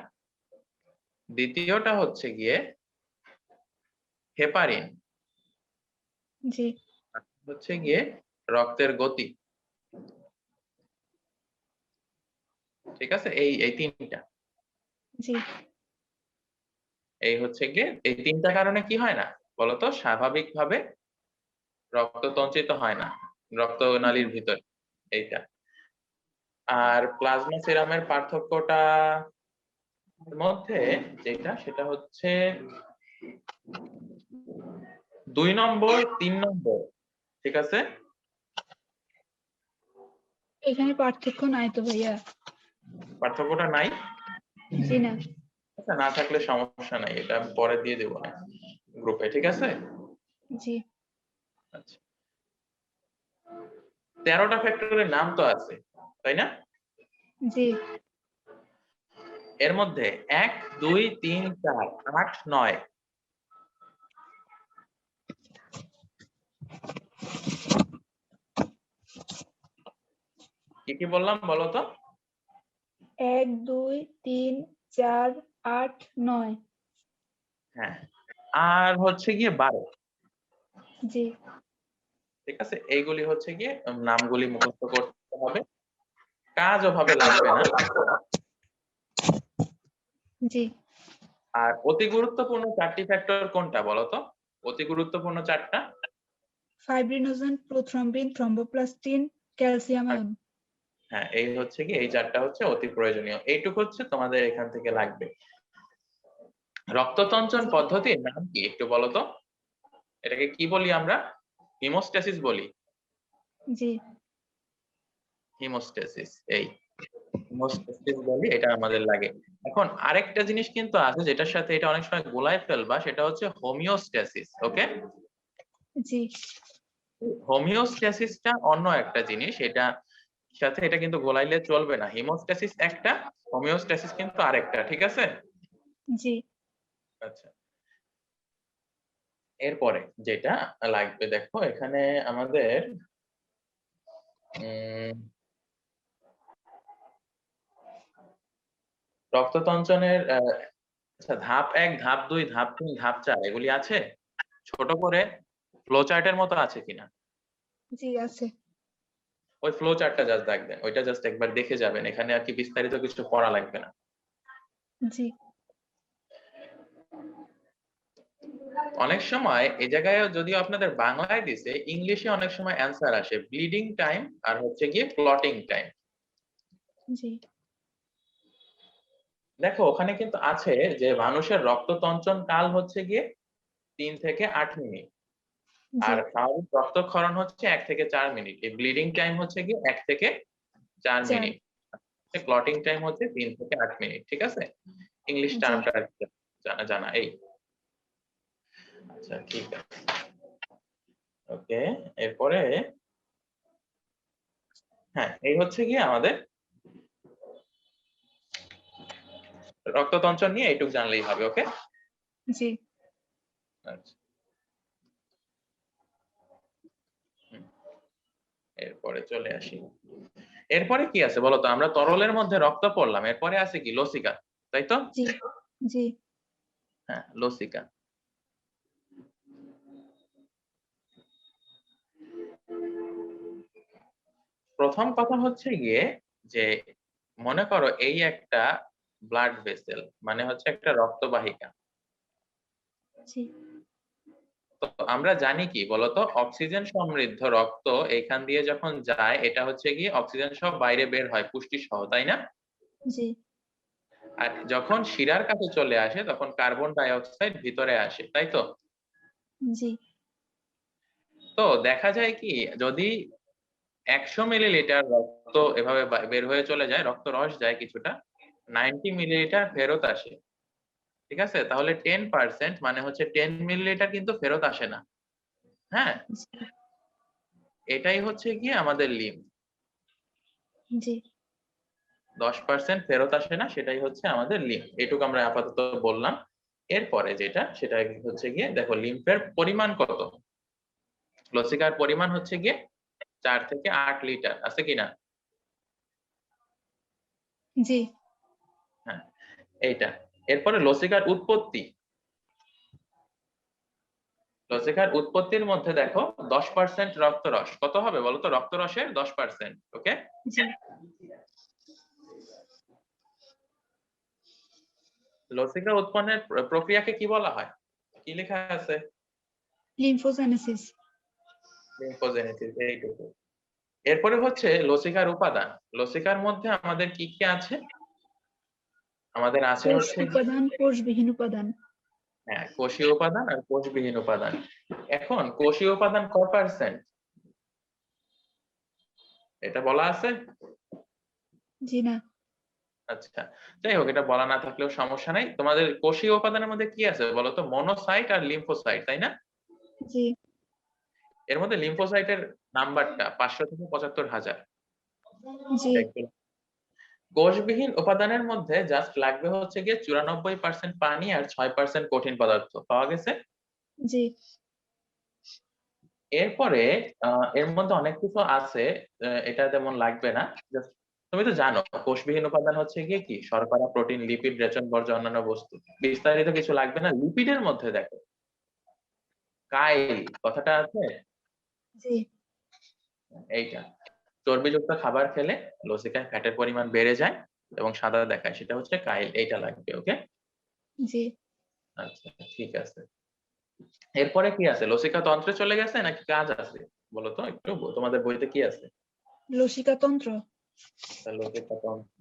দ্বিতীয়টা হচ্ছে গিয়ে হেপারিন, জি। হচ্ছে গিয়ে রক্তের গতি, ঠিক আছে, এই তিনটা। জি। এই হচ্ছে গিয়ে এই তিনটা কারণে কি হয় না বলতো, স্বাভাবিকভাবে রক্ত সঞ্চিত হয় না জি। রক্তনালীর ভিতরে, এইটা। আর প্লাজমা সিরামের পার্থক্যটা মধ্যে যেটা, সেটা হচ্ছে 2 নম্বর 3 নম্বর, ঠিক আছে। এখানে পার্থক্য নাই তো ভাইয়া। পার্থক্যটা নাই? জি না। আচ্ছা, না থাকলে সমস্যা নাই, এটা আমি পরে দিয়ে দেবো না গ্রুপে, ঠিক আছে। জি। আচ্ছা, 13টা ফ্যাক্টরের নাম তো আছে, তাই না? জি। এর মধ্যে 1 2 3 4 8 9, কি কি বললাম বলো তো? 1 2 3 4 8 9। হ্যাঁ, আর হচ্ছে গিয়ে 12, জি। ঠিক আছে। এইগুলি হচ্ছে গিয়ে নামগুলি মুখস্থ করতে হবে, কাজ ওভাবে লাগবে না। জি। আর অতি গুরুত্বপূর্ণ 4টি ফ্যাক্টর কোনটা বলো তো? অতি গুরুত্বপূর্ণ 4টা? Fibrinogen, prothrombin, thromboplastin, calcium ion. হ্যাঁ, এই হচ্ছে কি, এই 4টা হচ্ছে অতি প্রয়োজনীয়, এইটুকু হচ্ছে তোমাদের এখান থেকে লাগবে। রক্ততঞ্চন পদ্ধতির নাম কি একটু বলো তো? এটাকে কি বলি আমরা? হিমোস্ট্যাসিস বলি। জি। হিমোস্ট্যাসিস, এই হিমোস্ট্যাসিস বলি, এটা আমাদের লাগে। এখন আরেকটা জিনিস কিন্তু আছে যেটার সাথে এটা অনেক সময় গোলায় ফেলবা, সেটা হচ্ছে হোমিওস্ট্যাসিস। ওকে, জি। হোমিওস্ট্যাসিসটা অন্য একটা জিনিস, এটা সাথে এটা কিন্তু গোলাইলে চলবে না। হিমোস্ট্যাসিস একটা, হোমিওস্ট্যাসিস কিন্তু আরেকটা, ঠিক আছে। জি। আচ্ছা, এরপরে যেটা লাগবে দেখো এখানে আমাদের রক্ততঞ্চনের আচ্ছা, ধাপ 1 ধাপ 2 ধাপ 3 ধাপ 4 এগুলি আছে ছোট করে ফ্লো চার্টের মতো আছে কিনা? জি আছে। ওই ফ্লো চার্টটা জাস্ট দেখবেন, ওইটা জাস্ট একবার দেখে যাবেন, এখানে আর কি বিস্তারিত কিছু পড়া লাগবে না। জি। অনেক সময় এই জায়গায় যদিও আপনাদের বাংলায় দিছে, ইংলিশে অনেক সময় অ্যান্সার আসে ব্লিডিং টাইম আর হচ্ছে গিয়ে ক্লটিং টাইম। জি। দেখো ওখানে কিন্তু আছে যে মানুষের রক্ততঞ্চন কাল হচ্ছে গিয়ে 3 থেকে 8 মিনিট, জি। আর স্বাভাবিক রক্তক্ষরণ হচ্ছে 1 থেকে 4 মিনিট। এই ব্লিডিং টাইম হচ্ছে গিয়ে 1 থেকে 4 4। মিনিট, ক্লটিং টাইম হচ্ছে 3 থেকে 8 মিনিট, ঠিক আছে। ইংলিশ জি। টার্মটা জানা জানা এই। আচ্ছা, ঠিক আছে, ওকে। এরপরে হ্যাঁ, এই হচ্ছে গিয়ে আমাদের রক্ততঞ্চন নিয়ে এইটুকু জানলেই হবে, ওকে। জি। আচ্ছা, এরপরে চলে আসি। এরপরে কি আছে বলতো? আমরা তরলের মধ্যে রক্ত পড়লাম, এরপরে আছে কি? লসিকা, তাই তো? জি। জি। হ্যাঁ, লসিকা। প্রথম কথা হচ্ছে গিয়ে যে মনে করো এই একটা ব্লাড ভেসেল, মানে হচ্ছে একটা রক্তবাহিকা। জি। তো আমরা জানি কি বলতো, অক্সিজেন সমৃদ্ধ রক্ত এখান দিয়ে যখন যায়, এটা হচ্ছে গিয়ে অক্সিজেন সহ বাইরে বের হয় পুষ্টি সহ, তাই না? জি। আর যখন শিরার কাছে চলে আসে তখন কার্বন ডাই অক্সাইড ভিতরে আসে, তাই তো? জি। তো দেখা যায় কি, যদি 100 মিলিলিটার রক্ত এভাবে বের হয়ে চলে যায়, রক্ত রস যায় কিছুটা, 90 মিলিলিটার ফেরত আসে, ঠিক আছে। তাহলে 10% মানে হচ্ছে 10 মিলিলিটার কিন্তু ফেরত আসে না। হ্যাঁ, জি। এটাই হচ্ছে গিয়ে আমাদের লিম্ফ। জি 10% ফেরত আসে না, সেটাই হচ্ছে আমাদের লিম্ফ। এটুকু আমরা আপাতত বললাম। এরপরে যেটা সেটা হচ্ছে গিয়ে দেখো লিম্ফের পরিমাণ কত। লসিকার পরিমাণ হচ্ছে গিয়ে 4 থেকে 8 লিটার, আছে কিনা? জি হ্যাঁ, এইটা। এরপরে লসিকার উৎপত্তি। লসিকার উৎপত্তির মধ্যে দেখো 10% রক্তরস। কত হবে বলো তো? রক্তরসের 10%। ওকে, জি লসিকা উৎপন্নের প্রক্রিয়াকে কি বলা হয়? কি লেখা আছে? লিম্ফোজেনেসিস। লিম্ফোজেনেসিস, এইটুকু। এরপরে হচ্ছে লসিকার উপাদান। লসিকার মধ্যে আমাদের কি কি আছে? আমাদের আছে কোষ হচ্ছে উপাদান, কোষবিহীন উপাদান। হ্যাঁ, কোষীয় উপাদান আর কোষবিহীন উপাদান। এখন কোষীয় উপাদান কত পার্সেন্ট এটা বলা আছে? জি না। আচ্ছা, যাই হোক, এটা বলা না থাকলেও সমস্যা নাই। তোমাদের কোষীয় উপাদানের মধ্যে কি আছে বলো তো? মনোসাইট আর লিম্ফোসাইট, তাই না? জি এর মধ্যে লিম্ফোসাইটের নাম্বারটা 500 থেকে 75,000। জি কোষবিহীন উপাদানের মধ্যে জাস্ট লাগবে হচ্ছে গিয়ে 94% পানি আর 6% কঠিন পদার্থ। পাওয়া গেছে? জি এরপরে এর মধ্যে অনেক কিছু আছে, এটা তেমন লাগবে না। Just তুমি তো জানো কোষবিহীন উপাদান হচ্ছে গিয়ে কি শর্করা, প্রোটিন, লিপিড, রেচন, বর্জ্য, অন্যান্য বস্তু। বিস্তারিত কিছু লাগবে না। লিপিডের মধ্যে দেখো কাইল কথাটা আছে, জি এইটা। চর্বিযুক্ত খাবার খেলে লসিকায় ফ্যাটের পরিমাণ বেড়ে যায় এবং সাদা দেখায়, সেটা হচ্ছে কাইল। এইটা লাগবে। ওকে, জি আচ্ছা ঠিক আছে। এরপরে কি আছে? লসিকা তন্ত্রে চলে গেছে নাকি কাজ আছে বলো তো একটু? তোমাদের বইতে কি আছে? লসিকাতন্ত্র। লসিকা তন্ত্র।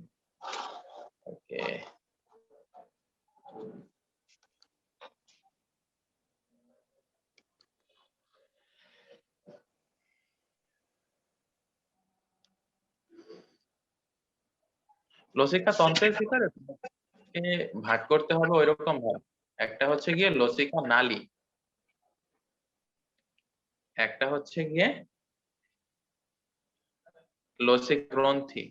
ওকে, লসিকা তন্ত্রের ভিতরে ভাগ করতে হবে ওইরকম ভাবে। একটা হচ্ছে গিয়ে লসিকা নালী, একটা হচ্ছে গিয়ে লসিক গ্রন্থি।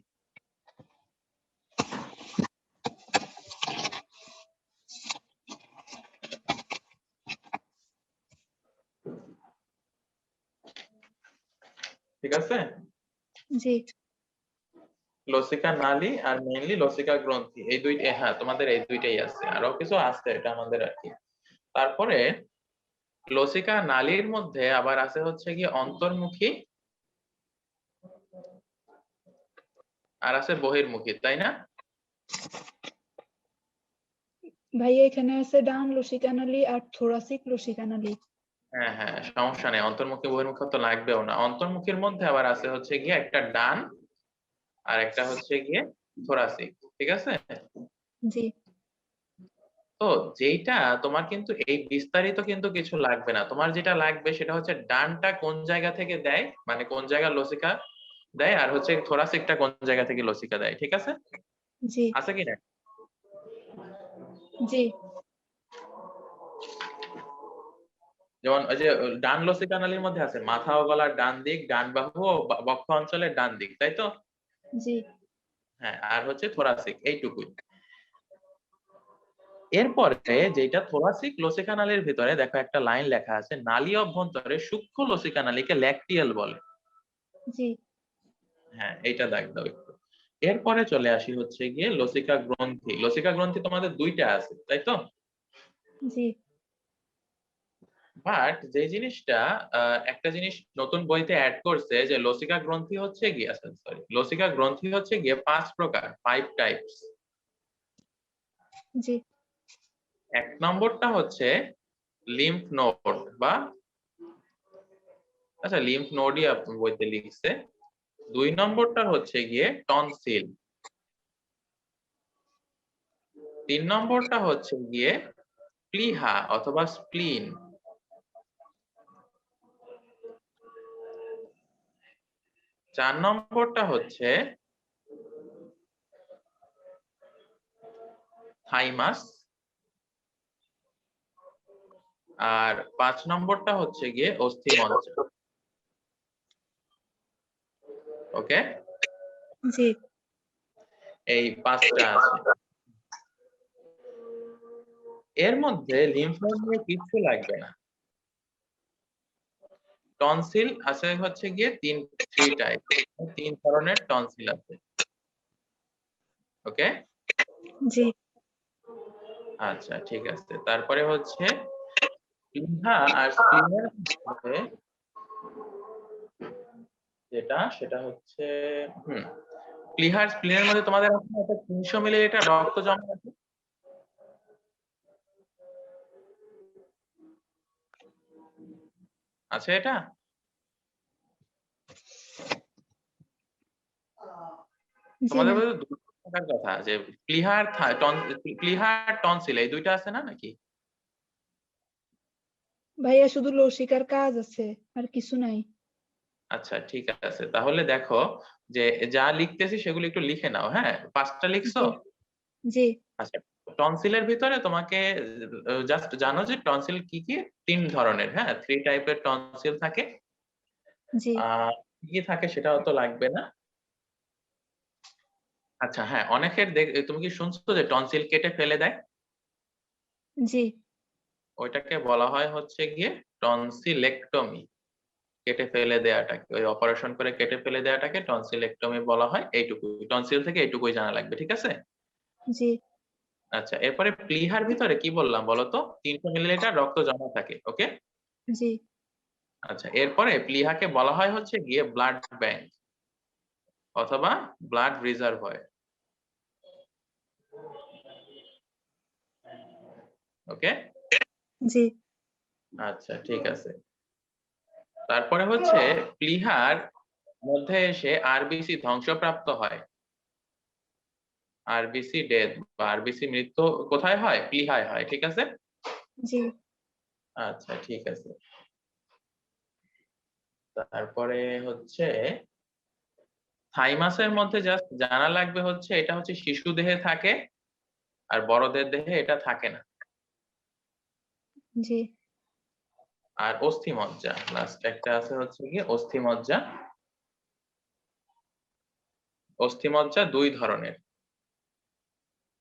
ঠিক আছে, জি লসিকা নালী আর মেইনলি লসিকা গ্রন্থি, এই দুইটা। হ্যাঁ, তোমাদের এই দুইটাই আছে, আরো কিছু আছে, এটা আমাদের আর কি। তারপরে লসিকা নালীর মধ্যে আবার আছে হচ্ছে গিয়ে অন্তর্মুখী আর আছে বহির্মুখী, তাই না? ভাইয়া এখানে আছে ডান লসিকানালী আর থোরাসিক লসিকানালী। হ্যাঁ হ্যাঁ, সমস্যা নেই, অন্তর্মুখী বহির্মুখী তো লাগবেও না। অন্তর্মুখীর মধ্যে আবার আছে হচ্ছে গিয়ে একটা ডান আর একটা হচ্ছে গিয়ে থোরাসিক। ঠিক আছে, জি তো যেইটা তোমার কিন্তু এই বিস্তারিত কিন্তু কিছু লাগবে না। তোমার যেটা লাগবে সেটা হচ্ছে ডানটা কোন জায়গা থেকে দেয়, মানে কোন জায়গা লসিকা দেয়, আর হচ্ছে থোরাসিকটা কোন জায়গা থেকে লসিকা দেয়। ঠিক আছে, জি আছে কি না? জি যেমন ওই যে ডান লসিকা নালীর মধ্যে আছে মাথা ও গলার ডান দিক, ডান বাহু ও বক্ষ অঞ্চলের ডান দিক, তাই তো? জি হ্যাঁ, আর হচ্ছে থোরাসিক, এইটুকুই। এরপরে যেটা থোরাসিক লসিকা নালীর ভিতরে দেখো একটা লাইন লেখা আছে, নালী অভ্যন্তরে সূক্ষ্ম লসিকা নালীকে ল্যাকটিয়াল বলে। জি হ্যাঁ, এইটা দেখ দাও একটু। এরপরে চলে আসি হচ্ছে গিয়ে লসিকা গ্রন্থি। লসিকা গ্রন্থি তোমাদের দুইটা আছে, তাই তো? জি বাট যে জিনিসটা একটা জিনিস নতুন বইতে অ্যাড করছে যে লসিকা গ্রন্থি হচ্ছে গিয়ে, সরি, লসিকা গ্রন্থি হচ্ছে গিয়ে 5 প্রকার, 5 টাইপস। জি এক নম্বরটা হচ্ছে লিম্ফ নোড বা, আচ্ছা লিম্ফ নোডই বইতে লিখছে। 2 নম্বরটা হচ্ছে গিয়ে টনসিল। 3 নম্বরটা হচ্ছে গিয়ে প্লিহা অথবা স্প্লিন। 4 নম্বরটা হচ্ছে থাইমাস। আর 5 নম্বরটা হচ্ছে গিয়ে অস্থিমজ্জা। ওকে, জি এই 5টা আছে। এর মধ্যে লিম্ফ নোড নিয়ে কিচ্ছু লাগবে না। টনসিল আছে হচ্ছে গিয়ে থ্রি টাইপ, 3 ধরনের টনসিল আছে। ওকে, জি আচ্ছা ঠিক আছে। তারপরে হচ্ছে প্লিহা আর স্প্লিনের মধ্যে যেটা সেটা হচ্ছে প্লিহা আর স্প্লিনের মধ্যে তোমাদের আছে একটা 300 মিলিলিটার রক্ত জমা আছে। আছে এটা? জি তোমাদের না মধ্যে দুটো থাকার কথা যে প্লিহা আর টনসিল এই দুইটা আছে না নাকি? ভাইয়া শুধু লসিকার কাজ আছে আর কিছু নাই। আচ্ছা ঠিক আছে, তাহলে দেখো যে যা লিখতেছি সেগুলো একটু লিখে নাও। হ্যাঁ, 5টা লিখছো? জি জি আচ্ছা, টনসিলের ভিতরে তোমাকে জাস্ট জানো যে টনসিল কি কি 3 ধরনের। হ্যাঁ, 3 টাইপের টনসিল থাকে। জি কি কি থাকে সেটা অত লাগবে না। আচ্ছা হ্যাঁ, অনেকের তুমি কি শুনছো যে টনসিল কেটে ফেলে দেয়? জি ওইটাকে বলা হয় হচ্ছে গিয়ে টনসিলেক্টমি। কেটে ফেলে দেয়াটাকে, ওই অপারেশন করে কেটে ফেলে দেয়াটাকে টনসিলেক্টমি বলা হয়। এইটুকুই, টনসিল থেকে এইটুকুই জানা লাগবে, ঠিক আছে? জি আচ্ছা, এরপরে প্লিহার ভিতরে কি বললাম বলতো? 300 মিলিলিটার রক্ত জমা থাকে। ওকে, জি আচ্ছা এরপরে প্লিহাকে বলা হয় হচ্ছে গিয়ে ব্লাড ব্যাংক অথবা ব্লাড রিজার্ভয়ার। ওকে, জি আচ্ছা ঠিক আছে। তারপরে হচ্ছে প্লিহার মধ্যে এসে আরবিসি ধ্বংসপ্রাপ্ত হয়। আরবিসি ডেথ বা আরবিসি মৃত্যু কোথায় হয়? প্লিহায় হয়, ঠিক আছে? জি আচ্ছা ঠিক আছে। তারপরে হচ্ছে থাইমাসের মধ্যে জাস্ট জানা লাগবে হচ্ছে এটা হচ্ছে শিশু দেহে থাকে আর বড়দের দেহে এটা থাকে না। জি আর অস্থিমজ্জা লাস্ট একটা আছে হচ্ছে গিয়ে অস্থিমজ্জা। অস্থিমজ্জা 2 ধরনের,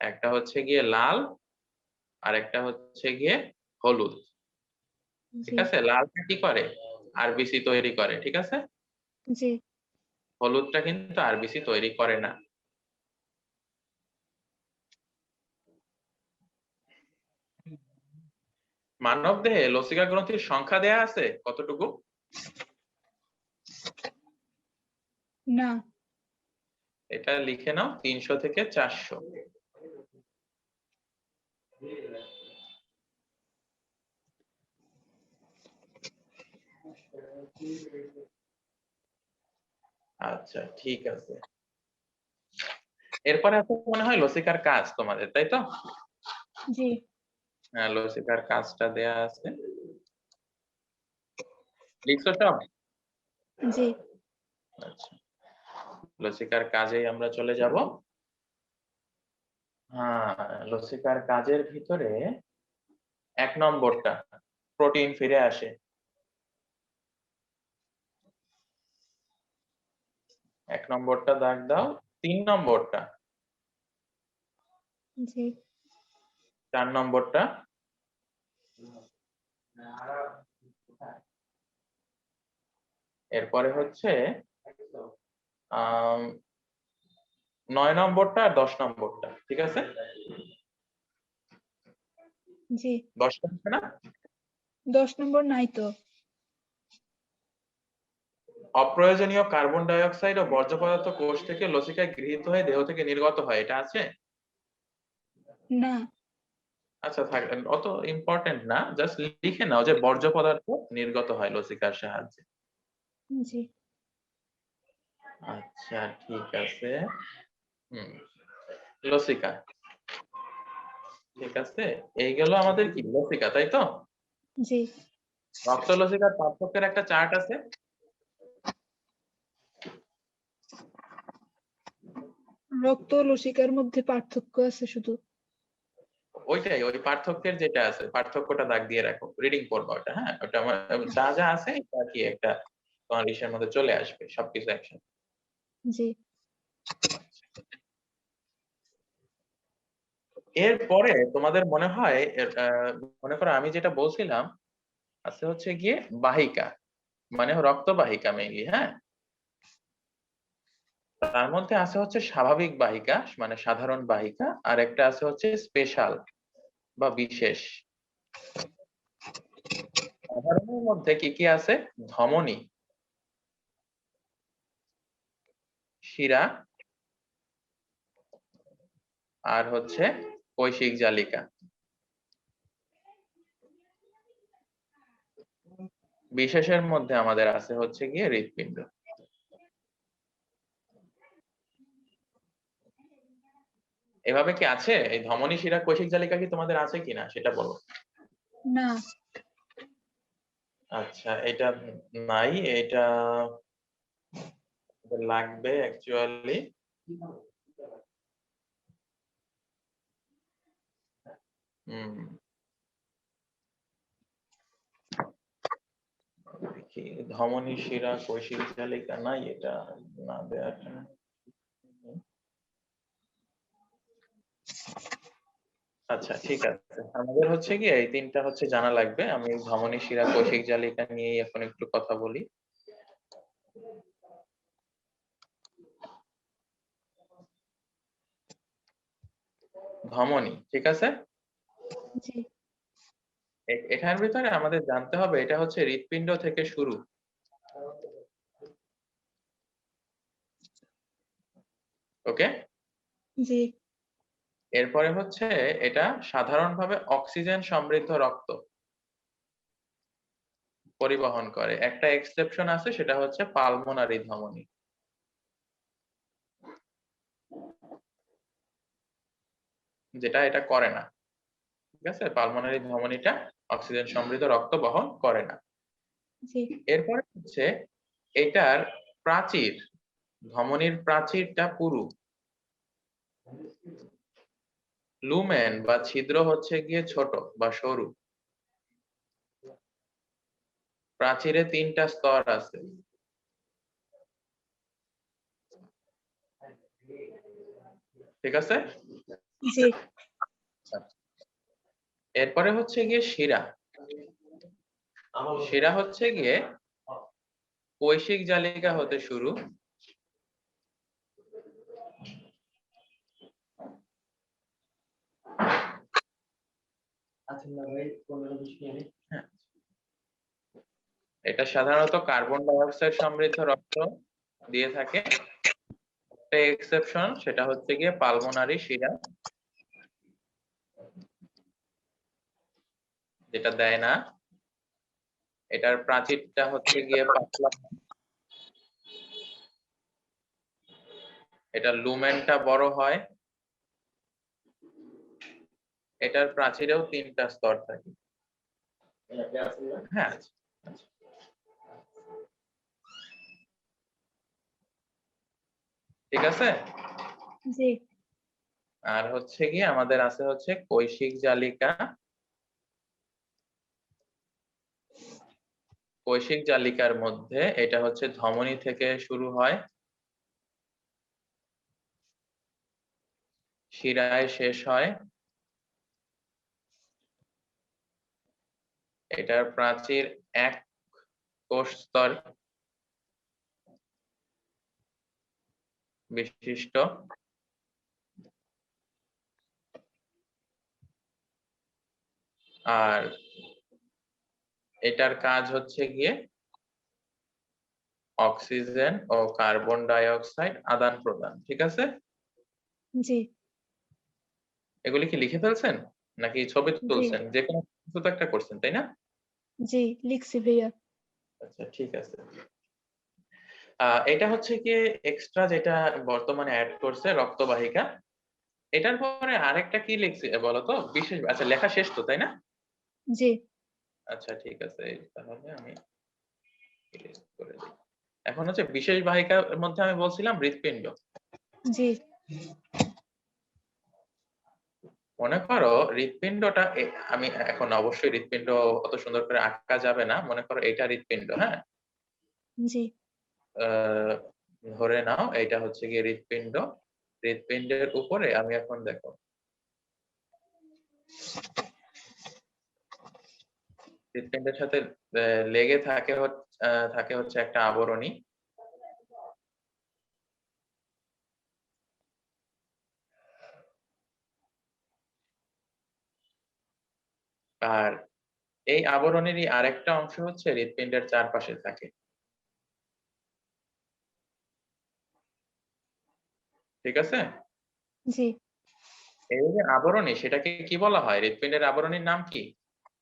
একটা হচ্ছে গিয়ে লাল আর একটা হচ্ছে গিয়ে হলুদ। ঠিক জি আছে, লালটা কি করে? আরবিসি তৈরি করে, ঠিক আছে? জি হলুদটা কিন্তু আরবিসি তৈরি করে না। মানব দেহে লসিকা গ্রন্থির সংখ্যা দেয়া আছে কতটুকু? না এটা লিখে নাও, 300 থেকে 400। আচ্ছা ঠিক আছে। এরপরে আছে মনে হয় লসিকার কাজ তোমাদের, তাই তো? জি হ্যাঁ, লসিকার কাজটা দেয়া আছে, লিখছো সব? জি আচ্ছা, লসিকার কাজেই আমরা চলে যাব। হ্যাঁ, লসিকার কাজের ভিতরে 1 নম্বরটা প্রোটিন ফিরে আসে। 1 নম্বরটা দাগ দাও। 3 নম্বরটা, জি 4 নম্বরটা, এরপরে হচ্ছে 9 নম্বরটা আর 10 নম্বরটা, ঠিক আছে? জি 10 হচ্ছে না? 10 নম্বর নাই তো। অপ্রয়োজনীয় কার্বন ডাই অক্সাইড ও বর্জ্য পদার্থ কোষ থেকে লসিকায় গৃহীত হয়ে দেহ থেকে নির্গত হয়, এটা আছে? না আচ্ছা থাক, অত ইম্পর্টেন্ট না, জাস্ট লিখে নাও যে বর্জ্য পদার্থ নির্গত হয় লসিকার সাহায্যে। জি আচ্ছা ঠিক আছে। হুম, লসিকা ঠিক আছে। এই গেল আমাদের কি লসিকা, তাই তো? জি রক্ত লসিকার পার্থক্যের একটা চার্ট আছে। রক্ত ও লসিকার মধ্যে পার্থক্য আছে শুধু। ওইটাই, ওই পার্থক্যের যেটা আছে পার্থক্যটা দাগ দিয়ে রাখো, রিডিং করবা ওটা। হ্যাঁ, ওটা আমার যা যা আছে এটা কি একটা তোমার ইসের মধ্যে চলে আসবে সবকিছু একসাথে। জি। এরপরে তোমাদের মনে হয় মনে করো আমি যেটা বলছিলাম আছে হচ্ছে গিয়ে বাহিকা, মানে রক্তবাহিকা মেইনলি, হ্যাঁ। তার মধ্যে আছে হচ্ছে স্বাভাবিক বাহিকা মানে সাধারণ বাহিকা, আর একটা আছে হচ্ছে স্পেশাল বা বিশেষ। সাধারণের মধ্যে কি কি আছে? ধমনী, শিরা, আর হচ্ছে কৈশিক জালিকা। বিশেষের মধ্যে আমাদের আছে হচ্ছে গিয়ে হৃৎপিণ্ড। এভাবে কি আছে? এই ধমনী, শিরা, কৈশিক জালিকা কি তোমাদের আছে কিনা সেটা বলো। না। আচ্ছা, এটা নাই, এটা লাগবে অ্যাকচুয়ালি। দেখি, ধমনী, শিরা, কৈশিক জালিকা নাই, এটা না দেওয়াটা। আচ্ছা ঠিক আছে, আমাদের হচ্ছে কি এই তিনটা হচ্ছে জানা লাগবে। আমি ধমনী, শিরা, কৈশিক জালিকা নিয়ে এখন একটু কথা বলি। ধমনী, ঠিক আছে। জি। এখানের ভিতরে আমাদের জানতে হবে এটা হচ্ছে হৃৎপিণ্ড থেকে শুরু। ওকে। জি। এরপরে হচ্ছে এটা সাধারণভাবে অক্সিজেন সমৃদ্ধ রক্ত পরিবহন করে। একটা এক্সেপশন আছে, সেটা হচ্ছে পালমোনারি ধমনী, যেটা এটা করে না। ঠিক আছে, পালমোনারি ধমনীটা অক্সিজেন সমৃদ্ধ রক্ত বহন করে না। জি। এরপরে হচ্ছে এটার প্রাচীর, ধমনীর প্রাচীরটা পুরু। লুমেন বা ছিদ্র হচ্ছে গিয়ে ছোট বা সরু। প্রাচীরে 3টা স্তর আছে। ঠিক আছে। জি। এরপরে হচ্ছে গিয়ে শিরা। শিরা হচ্ছে গিয়ে কৈশিক জালিকা হতে শুরু, এটা সাধারণত কার্বন ডাই অক্সাইড সমৃদ্ধ রক্ত দিয়ে থাকে। একটা এক্সেপশন, সেটা হচ্ছে গিয়ে পালমোনারি শিরা, যেটা দেয় না। এটার প্রাচীরটা হচ্ছে গিয়ে পাতলা, এটা লুমেনটা বড় হয়। এটার প্রাচীরেও 3টা স্তর থাকে। হ্যাঁ, ঠিক আছে। জি। আর হচ্ছে গিয়ে আমাদের আছে হচ্ছে কৈশিক জালিকা। কৈশিক জালিকার মধ্যে এটা হচ্ছে ধমনী থেকে শুরু হয়, শিরায় শেষ হয়। এটার প্রাচীর 1 কোষ স্তর বিশিষ্ট। আর এটার কাজ হচ্ছে গিয়ে অক্সিজেন ও কার্বন ডাই অক্সাইড আদান প্রদান। ঠিক আছে। জি। এগুলি কি লিখে ফেলছেন নাকি ছবি জি। তুলছেন? যে কোনো কিছু তো একটা করছেন, তাই না? জি, লিখছি ভাইয়া। আচ্ছা ঠিক আছে। এটা হচ্ছে কি এক্সট্রা যেটা বর্তমানে অ্যাড করছে রক্তবাহিকা। এটার পরে আরেকটা কি লিখছে বলতো? বিশেষ, আচ্ছা লেখা শেষ তো, তাই না? জি। আচ্ছা ঠিক আছে, তাহলে আমি erase করে দিই। এখন হচ্ছে বিশেষ বাহিকার মধ্যে আমি বলছিলাম হৃৎপিণ্ড। জি। মনে করো হৃৎপিণ্ডটা আমি এখন অবশ্যই হৃৎপিণ্ড অত সুন্দর করে আঁকা যাবে না। মনে করো এটা হৃৎপিণ্ড, হ্যাঁ। জি। ধরে নাও এটা হচ্ছে গিয়ে হৃৎপিণ্ড। হৃৎপিণ্ডের উপরে আমি এখন দেখো হৃৎপিণ্ডের সাথে লেগে থাকে হচ্ছে একটা আবরণী। আর এই আবরণেরই আরেকটা অংশ হচ্ছে হৃৎপিণ্ডের চারপাশে থাকে। ঠিক আছে? জি। এই যে আবরণী সেটাকে কি বলা হয়? হৃৎপিণ্ডের আবরণীর নাম কি?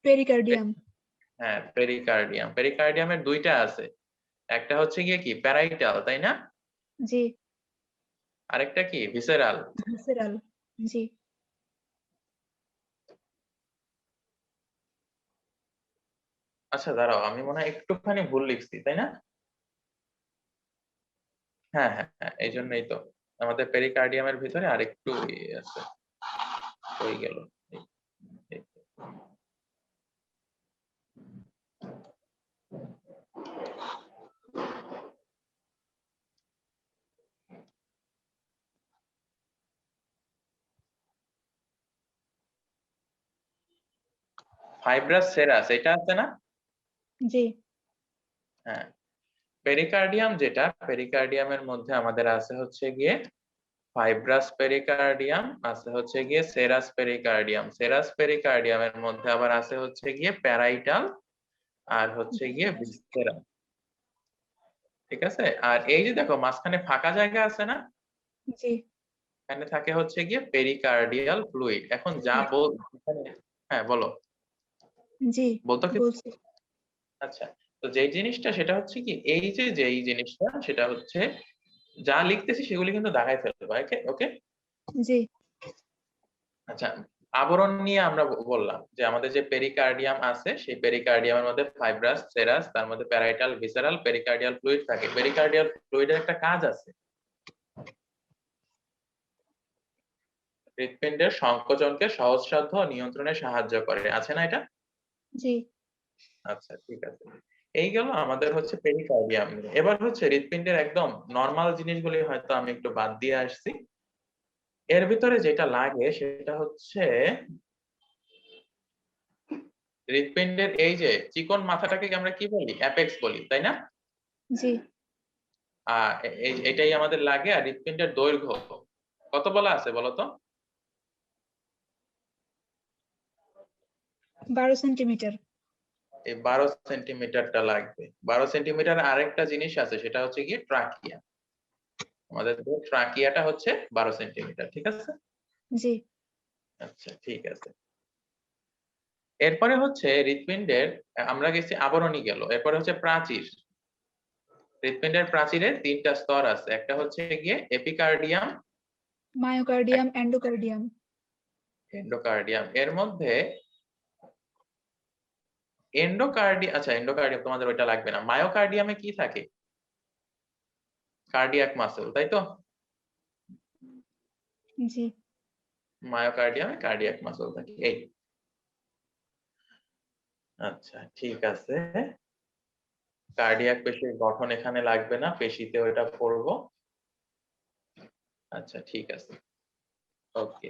পেরিকার্ডিয়াম। হ্যাঁ, পেরিকার্ডিয়াম। পেরিকার্ডিয়ামের দুইটা আছে। একটা হচ্ছে গিয়ে কি প্যারাইটাল, তাই না? জি। আরেকটা কি ভিসেরাল। ভিসেরাল। জি। আচ্ছা দাঁড়াও, আমি মনে হয় একটুখানি ভুল লিখছি, তাই না? হ্যাঁ হ্যাঁ হ্যাঁ, এই জন্যই তো আমাদের পেরিকার্ডিয়ামের ভিতরে আরেকটু আছে, হয়ে গেল। ফাইব্রাস সেরাস এটা আছে না? জি। হ্যাঁ, পেরিকার্ডিয়াম যেটা, পেরিকার্ডিয়ামের মধ্যে আমাদের আছে হচ্ছে গিয়ে ফাইব্রাস পেরিকার্ডিয়াম, আছে হচ্ছে গিয়ে সেরাস পেরিকার্ডিয়াম। সেরাস পেরিকার্ডিয়ামের মধ্যে আবার আছে হচ্ছে গিয়ে প্যারাইটাল আর হচ্ছে গিয়ে ভিসেরাল। ঠিক আছে? আর এই যে দেখো মাঝখানে ফাঁকা জায়গা আছে না, জি। এখানে থাকে হচ্ছে গিয়ে পেরিকার্ডিয়াল ফ্লুইড। এখন যা বল, হ্যাঁ বলো, জি বলতো কি? বলছি। আচ্ছা, তো যেই জিনিসটা সেটা হচ্ছে কি এই যে যেই জিনিসটা সেটা হচ্ছে যা লিখতেছি সেগুলি কিন্তু দাগায় ফেলবো। ওকে ওকে। জি। আচ্ছা, আবরণ নিয়ে আমরা বললাম যে আমাদের যে পেরিকার্ডিয়াম আছে সেই পেরিকার্ডিয়ামের মধ্যে ফাইব্রাস সেরাস, তার মধ্যে প্যারাইটাল ভিসেরাল পেরিকার্ডিয়াল ফ্লুইড থাকে। পেরিকার্ডিয়াল ফ্লুইডের একটা কাজ আছে, হৃৎপিণ্ডের সংকোচনকে সহজসাধ্য নিয়ন্ত্রণে সাহায্য করে, আছে না এটা? জি। আচ্ছা ঠিক আছে। এই গেল আমাদের হচ্ছে পেরিকার্ডিয়াম নিয়ে। এবার হচ্ছে হৃৎপিণ্ডের একদম নরমাল জিনিসগুলি হয়তো আমি একটু বাদ দিয়ে আসছি। এর ভিতরে যেটা লাগে সেটা হচ্ছে হৃৎপিণ্ডের এই যে চিকন মাথাটাকে আমরা কি বলি? অ্যাপেক্স বলি, তাই না? জি। এটাই আমাদের লাগে। আর হৃৎপিণ্ডের দৈর্ঘ্য কত বলা আছে বলো তো? 12 সেন্টিমিটার। এই 12 সেন্টিমিটারটা লাগবে। 12 সেন্টিমিটার আরেকটা জিনিস আছে, সেটা হচ্ছে গিয়ে ট্রাকিয়া। আমাদের ট্রাকিয়াটা হচ্ছে 12 সেন্টিমিটার। ঠিক আছে? জি। আচ্ছা ঠিক আছে। এরপরে হচ্ছে হৃৎপিণ্ডের, আমরা গেছি আবরণী গেল, এরপরে হচ্ছে প্রাচীর। হৃৎপিণ্ডের প্রাচীরের 3টা স্তর আছে। একটা হচ্ছে গিয়ে এপিকার্ডিয়াম, মায়োকার্ডিয়াম, এন্ডোকার্ডিয়াম। এন্ডোকার্ডিয়াম। এর মধ্যে আচ্ছা এন্ডোকার্ডিয়াম তোমাদের ওইটা লাগবে না। মায়োকার্ডিয়ামে কি থাকে? কার্ডিয়াক মাসল, তাই তো? জি। মায়োকার্ডিয়ামে কার্ডিয়াক মাসল থাকে। এই আচ্ছা ঠিক আছে। কার্ডিয়াক পেশির গঠন এখানে লাগবে না, পেশিতে ওটা পড়বো। আচ্ছা ঠিক আছে, ওকে।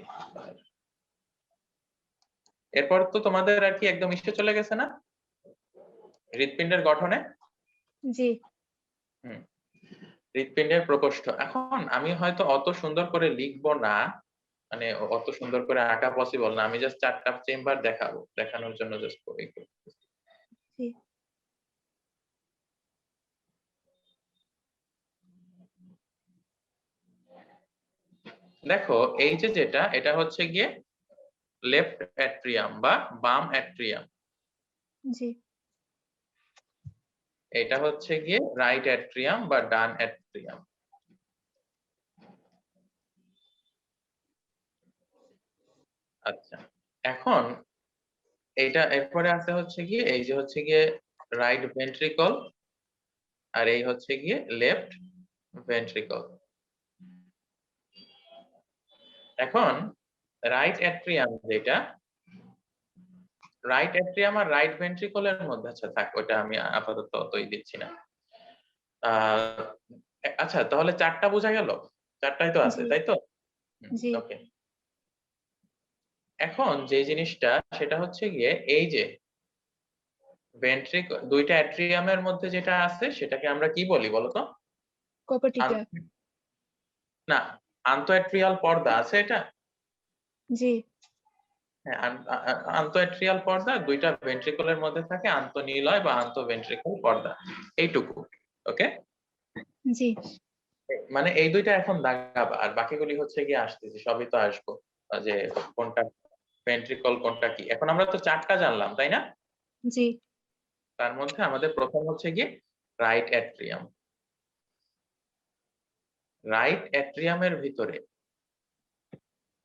এরপর তো তোমাদের আর কি একদম ইসে চলে গেছে না হৃৎপিণ্ডের গঠনে? জি। হুম, হৃৎপিণ্ডের প্রকোষ্ঠ। এখন আমি হয়তো অত সুন্দর করে লিখবো না, মানে অত সুন্দর করে আঁকা পসিবল না। আমি জাস্ট 4টা চেম্বার দেখাবো, দেখানোর জন্য জাস্ট করে। জি। দেখো এই যে যেটা, এটা হচ্ছে গিয়ে লেফট অ্যাট্রিয়াম বা বাম অ্যাট্রিয়াম। জি। এটা হচ্ছে গিয়ে রাইট অ্যাট্রিয়াম বা ডান অ্যাট্রিয়াম। আচ্ছা, এখন এইটা এরপরে আছে হচ্ছে গিয়ে এই যে হচ্ছে গিয়ে রাইট ভেন্ট্রিকল, আর এই হচ্ছে গিয়ে লেফট ভেন্ট্রিকল। এখন রাইট অ্যাট্রিয়াম যেটা, রাইট অ্যাট্রিয়াম আর রাইট ভেন্ট্রিকলের মধ্যে, আচ্ছা থাক ওটা আমি আপাতত অতই দিচ্ছি না। আচ্ছা, তাহলে 4টা বোঝা গেল? 4টাই তো আছে, জি, তাই তো? জি, ওকে। এখন যে জিনিসটা সেটা হচ্ছে গিয়ে এই যে দুইটা অ্যাট্রিয়ামের মধ্যে যেটা আছে সেটাকে আমরা কি বলি বলতো? কপাটিকা। আন- না, আন্তঃঅ্যাট্রিয়াল পর্দা আছে এটা? জি, হ্যাঁ, আন্তঃঅ্যাট্রিয়াল পর্দা দুইটা ভেন্ট্রিকলের মধ্যে থাকে আন্তঃনিলয় বা আন্তঃভেন্ট্রিকল পর্দা, এইটুকু। ওকে, জি, মানে এই দুইটা এখন দাগাবা, আর বাকিগুলি হচ্ছে গিয়ে আসতেছে, সবই তো আসবো। যে কোনটা ভেন্ট্রিকল কোনটা কি, এখন আমরা তো 4টা জানলাম তাই না? জি, তার মধ্যে আমাদের প্রথম হচ্ছে গিয়ে রাইট অ্যাট্রিয়াম। রাইট অ্যাট্রিয়ামের ভিতরে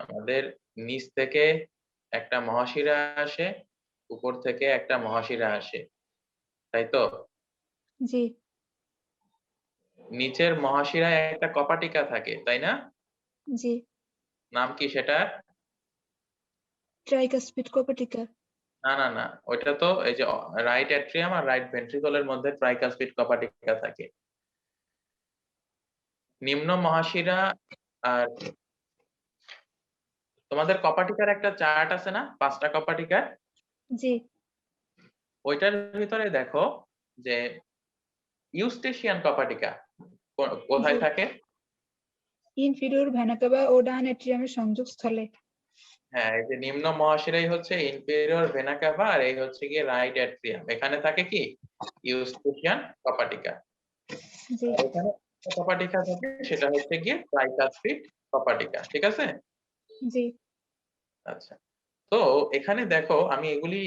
আমাদের নিচ থেকে একটা মহাশিরা আসে, উপর থেকে একটা মহাশিরা আসে, তাই তো? জি, নিচের মহাশিরায় একটা কপাটিকা থাকে, তাই না? জি, নাম কি সেটা? ট্রাইকাসপিড কপাটিকা। না, না, না, ওইটা তো এই যে রাইট অ্যাট্রিয়াম আর রাইট ভেন্ট্রিকলের মধ্যে ট্রাইকাসপিড কপাটিকা থাকে। নিম্ন মহাশিরা আর তোমাদের কপাটিকার একটা চার্ট আছে না, 5টা কপাটিকার? জি, ওইটার ভিতরে দেখো যে ইউস্টেশিয়ান কপাটিকা জি, কোথায় থাকে? ইনফিরিয়র ভেনা কাভা ও ডান অ্যাট্রিয়ামের সংযোগস্থলে। হ্যাঁ, এই যে নিম্ন মহাশিরাই হচ্ছে ইনফেরিয়র ভেনা কাভা, আর এই হচ্ছে গিয়ে রাইট অ্যাট্রিয়াম। এখানে থাকে কি ইউস্টেশিয়ান কপাটিকা। জি, আর এখানে কপাটিকা থাকে সেটা হচ্ছে গিয়ে ট্রাইকাসপিড কপাটিকা, ঠিক আছে? জি, আচ্ছা, তো এখানে দেখো আমি এগুলি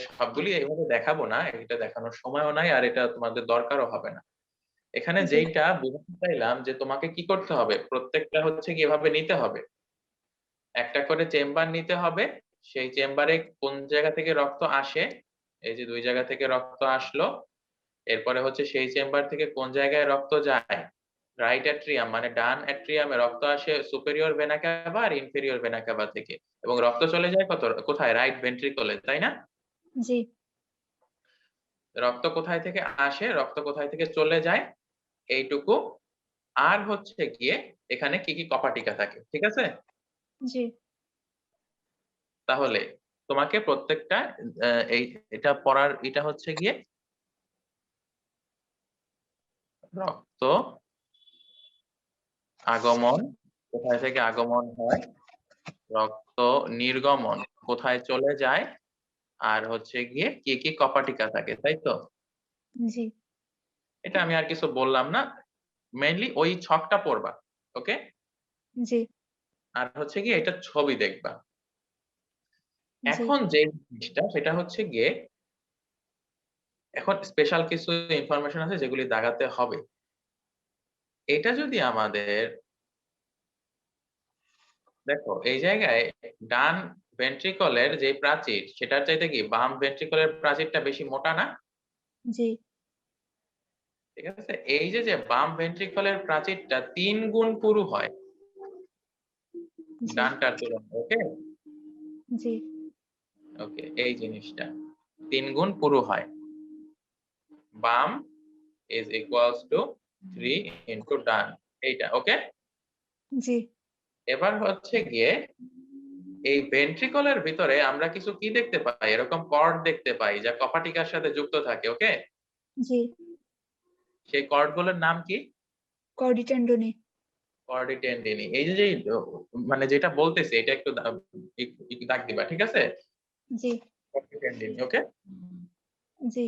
সবগুলি এভাবে দেখাবো না, এটা দেখানোর সময়ও নাই আর এটা তোমাদের দরকারও হবে না। এখানে জি, যেইটা বোঝাতে চাইলাম যে তোমাকে কি করতে হবে, প্রত্যেকটা হচ্ছে কি এভাবে নিতে হবে, একটা করে চেম্বার নিতে হবে। সেই চেম্বারে কোন জায়গা থেকে রক্ত আসে, এই যে 2 জায়গা থেকে রক্ত আসলো। এরপরে হচ্ছে সেই চেম্বার থেকে কোন জায়গায় রক্ত যায়, রাইট অ্যাট্রিয়াম মানে ডান অ্যাট্রিয়ামে রক্ত আসে সুপেরিয়র ভেনা কাভা আর ইনফেরিয়র ভেনা কাভা থেকে, এবং রক্ত চলে যায় কোথায়, রাইট ভেন্ট্রিকলে, তাই না? জি, রক্ত কোথায় থেকে আসে, রক্ত কোথায় থেকে চলে যায়, এইটুকু। আর হচ্ছে গিয়ে এখানে কি কি কপাটিকা থাকে, ঠিক আছে? জি, তাহলে তোমাকে প্রত্যেকটা এই এটা পড়ার এটা হচ্ছে গিয়ে রক্ত আগমন কোথায় থেকে আগমন হয়, রক্ত নির্গমন কোথায় চলে যায়, আর হচ্ছে গিয়ে কি কি কপাটিকা থাকে, তাই তো? জি, এটা আমি আর কিছু বললাম না, মেইনলি ওই ছকটা পড়বা। ওকে, জি, আর হচ্ছে গিয়ে এটা ছবি দেখবা। জি, এখন যে জিনিসটা সেটা হচ্ছে গিয়ে এখন স্পেশাল কিছু ইনফরমেশন আছে যেগুলি দাগাতে হবে। এটা যদি আমাদের দেখো এই জায়গায় ডান ভেন্ট্রিকলের যে প্রাচীর সেটার চাইতে কি বাম ভেন্ট্রিকলের প্রাচীরটা বেশি মোটা না? জি, ঠিক আছে, এই যে যে বাম ভেন্ট্রিকলের প্রাচীরটা 3 গুণ পুরু হয় জি, ডানটার তুলনায়। ওকে, জি, ওকে, এই জিনিসটা 3 গুণ পুরু হয়। বাম is equals to 3 into ডান, এইটা। ওকে, জি, এবার হচ্ছে গিয়ে এই ভেন্ট্রিকলের ভিতরে আমরা কিছু কি দেখতে পাই, এরকম কর্ড দেখতে পাই যা কপাটিকার সাথে যুক্ত থাকে। ওকে, জি, সেই কর্ড গুলোর নাম কি? কর্ডি টেন্ডনি। কর্ডি টেন্ডিনি। এই যে মানে যেটা বলতেছি এটা একটু একটু দাগ দিবা, ঠিক আছে? জি, কর্ডি টেন্ডিনি। ওকে, জি,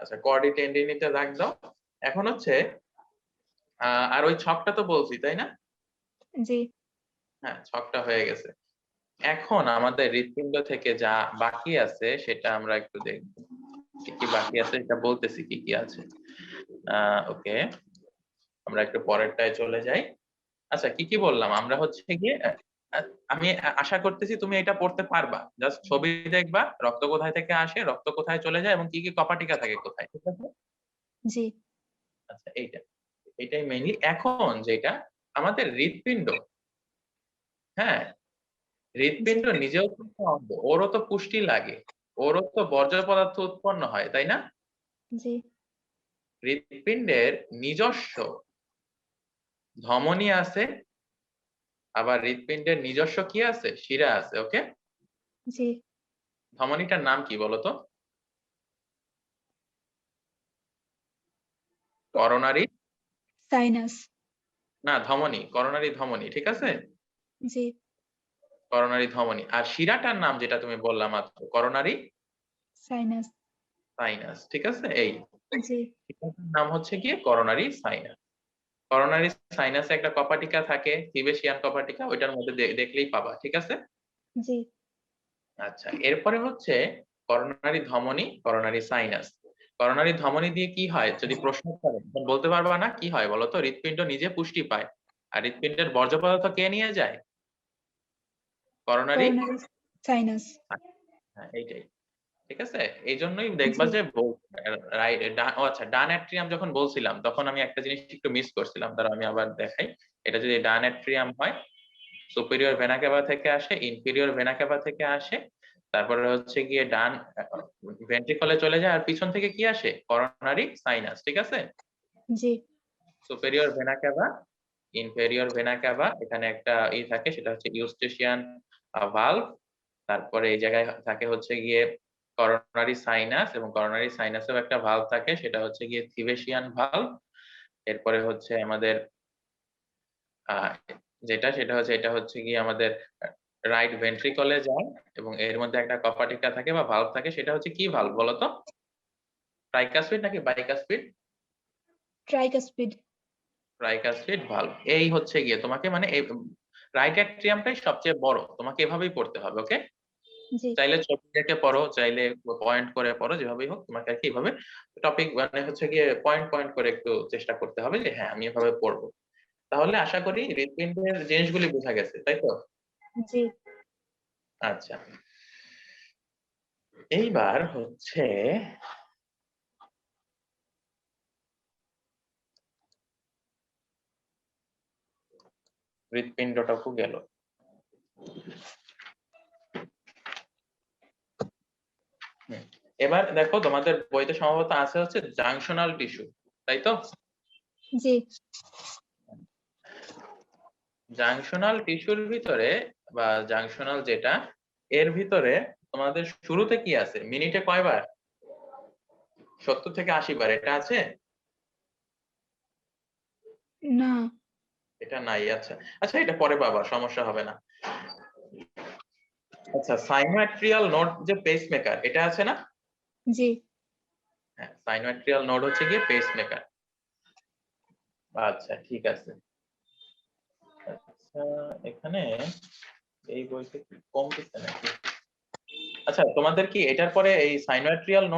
আচ্ছা, কর্ডি টেন্ডিনিতে দাগ দাও। এখন হচ্ছে আর ওই ছকটা তো বলছি তাই না? জি, হ্যাঁ, ছকটা হয়ে গেছে। এখন আমাদের হৃৎপিণ্ড থেকে যা বাকি আছে সেটা আমরা একটু দেখব। কি কি বাকি আছে এটা বলতেছি কি কি আছে। ওকে, আমরা একটু পরেরটায় চলে যাই। আচ্ছা, কি কি বললাম আমরা হচ্ছে গিয়ে আমি আশা করতেছি তুমি এটা পড়তে পারবা। জাস্ট ছবি দেখবা, রক্ত কোথায় থেকে আসে, রক্ত কোথায় চলে যায় এবং কি কি কপাটিকা থাকে কোথায়, ঠিক আছে? জি, আচ্ছা, এইটাই মেইনলি। এখন যেটা আমাদের হৃৎপিণ্ড, হ্যাঁ, জি, হৃৎপিণ্ড নিজেও তো একটা অঙ্গ, ওরও তো পুষ্টি লাগে, ওরও তো বর্জ্য পদার্থ উৎপন্ন হয়, তাই না? জি, হৃৎপিণ্ডের নিজস্ব ধমনী আছে, আবার হৃৎপিণ্ডের নিজস্ব কি আছে, শিরা আছে। ওকে, জি। ধমনীটার নাম কি বলতো? Coronary sinus. না, ধমনী, করোনারি ধমনী, ঠিক আছে, জি। করোনারি ধমনী। আর শিরাটার নাম যেটা তুমি বললা মাত্র, করোনারি সাইনাস। সাইনাস, ঠিক আছে। এই জি। শিরাটার নাম হচ্ছে গিয়ে করোনারি সাইনাস। করোনারি সাইনাসে একটা কপাটিকা থাকে, সিবেশিয়ান কপাটিকা, ওইটার মধ্যে দেখলেই পাবা, ঠিক আছে। জি। আচ্ছা, এরপরে হচ্ছে করোনারি ধমনী, করোনারি সাইনাস। করোনারি ধমনী দিয়ে কি হয় যদি প্রশ্ন করে, তখন বলতে পারবা না কি হয় বলতো? হৃৎপিণ্ড নিজে পুষ্টি পায়। আর হৃৎপিণ্ডের বর্জ্য পদার্থ কে নিয়ে যায়? Coronary coronary sinus. হ্যাঁ, এইটাই, ঠিক আছে। এই জন্যই দেখবা জি। যে আচ্ছা, ডান অ্যাট্রিয়াম যখন বলছিলাম তখন আমি একটা জিনিস একটু মিস করছিলাম, তারা আমি আবার দেখাই। এটা যদি ডান অ্যাট্রিয়াম হয়, সুপিরিয়র ভেনা ক্যাভা থেকে আসে, ইনফেরিয়র ভেনা ক্যাভা থেকে আসে, তারপরে হচ্ছে গিয়ে ডান ভেন্ট্রিকলে চলে যায়, আর পিছন থেকে কি আসে? করোনারি সাইনাস, ঠিক আছে। জি। সুপিরিয়র ভেনা ক্যাভা, ইনফেরিয়র ভেনা ক্যাভা, এখানে একটা থাকে, সেটা হচ্ছে ইউস্টেশিয়ান ভালভ। তারপরে এই জায়গায় থাকে হচ্ছে গিয়ে করোনারি সাইনাস, এবং করোনারি সাইনাসেও একটা ভালভ থাকে, সেটা হচ্ছে গিয়ে থিবেশিয়ান ভালভ। এরপরে হচ্ছে আমাদের যেটা, সেটা হচ্ছে, এটা হচ্ছে গিয়ে আমাদের রাইট ভেন্ট্রিকলে যায়, এবং এর মধ্যে একটা কপাটিকা থাকে বা ভালভ থাকে, সেটা হচ্ছে কি ভালভ বলতো? ট্রাইকাসপিড নাকি বাইকাসপিড? ট্রাইকাসপিড। Tricuspid valve. এই হচ্ছে গিয়ে তোমাকে মানে রাইট অ্যাট্রিয়ামটাই সবচেয়ে বড়, তোমাকে এভাবেই পড়তে হবে। ওকে, জি। চাইলে ছবি দেখে পড়ো, চাইলে পয়েন্ট করে পড়ো, যেভাবেই হোক তোমাকে আর কি এইভাবে টপিক মানে হচ্ছে গিয়ে পয়েন্ট পয়েন্ট করে একটু চেষ্টা করতে হবে যে হ্যাঁ আমি এভাবে পড়বো। তাহলে আশা করি হৃৎপিণ্ডের জিনিসগুলি বোঝা গেছে, তাই তো? জি। আচ্ছা, এইবার হচ্ছে হৃৎপিণ্ডটুকু গেল। এবার দেখো তোমাদের বইতে সম্ভবত আছে হচ্ছে জাংশনাল টিস্যু, তাই তো? জি। জাংশনাল টিস্যুর ভিতরে বা জাংশনাল যেটা, এর ভিতরে তোমাদের শুরুতে কি আছে? মিনিটে কয়বার? 70 থেকে 80 বার, এটা আছে? না। এটা নাই, আচ্ছা। আচ্ছা, এটা পরে পাবা, সমস্যা হবে না। আচ্ছা, সাইনোঅ্যাট্রিয়াল নোড যে পেসমেকার, এটা আছে না? জি। হ্যাঁ, সাইনোঅ্যাট্রিয়াল নোড হচ্ছে গিয়ে পেসমেকার। আচ্ছা, ঠিক আছে। আচ্ছা, এখানে এই বইতে কি কম দিচ্ছে নাকি? আচ্ছা, তোমাদের কি এটার পরে এই সাইনোঅ্যাট্রিয়াল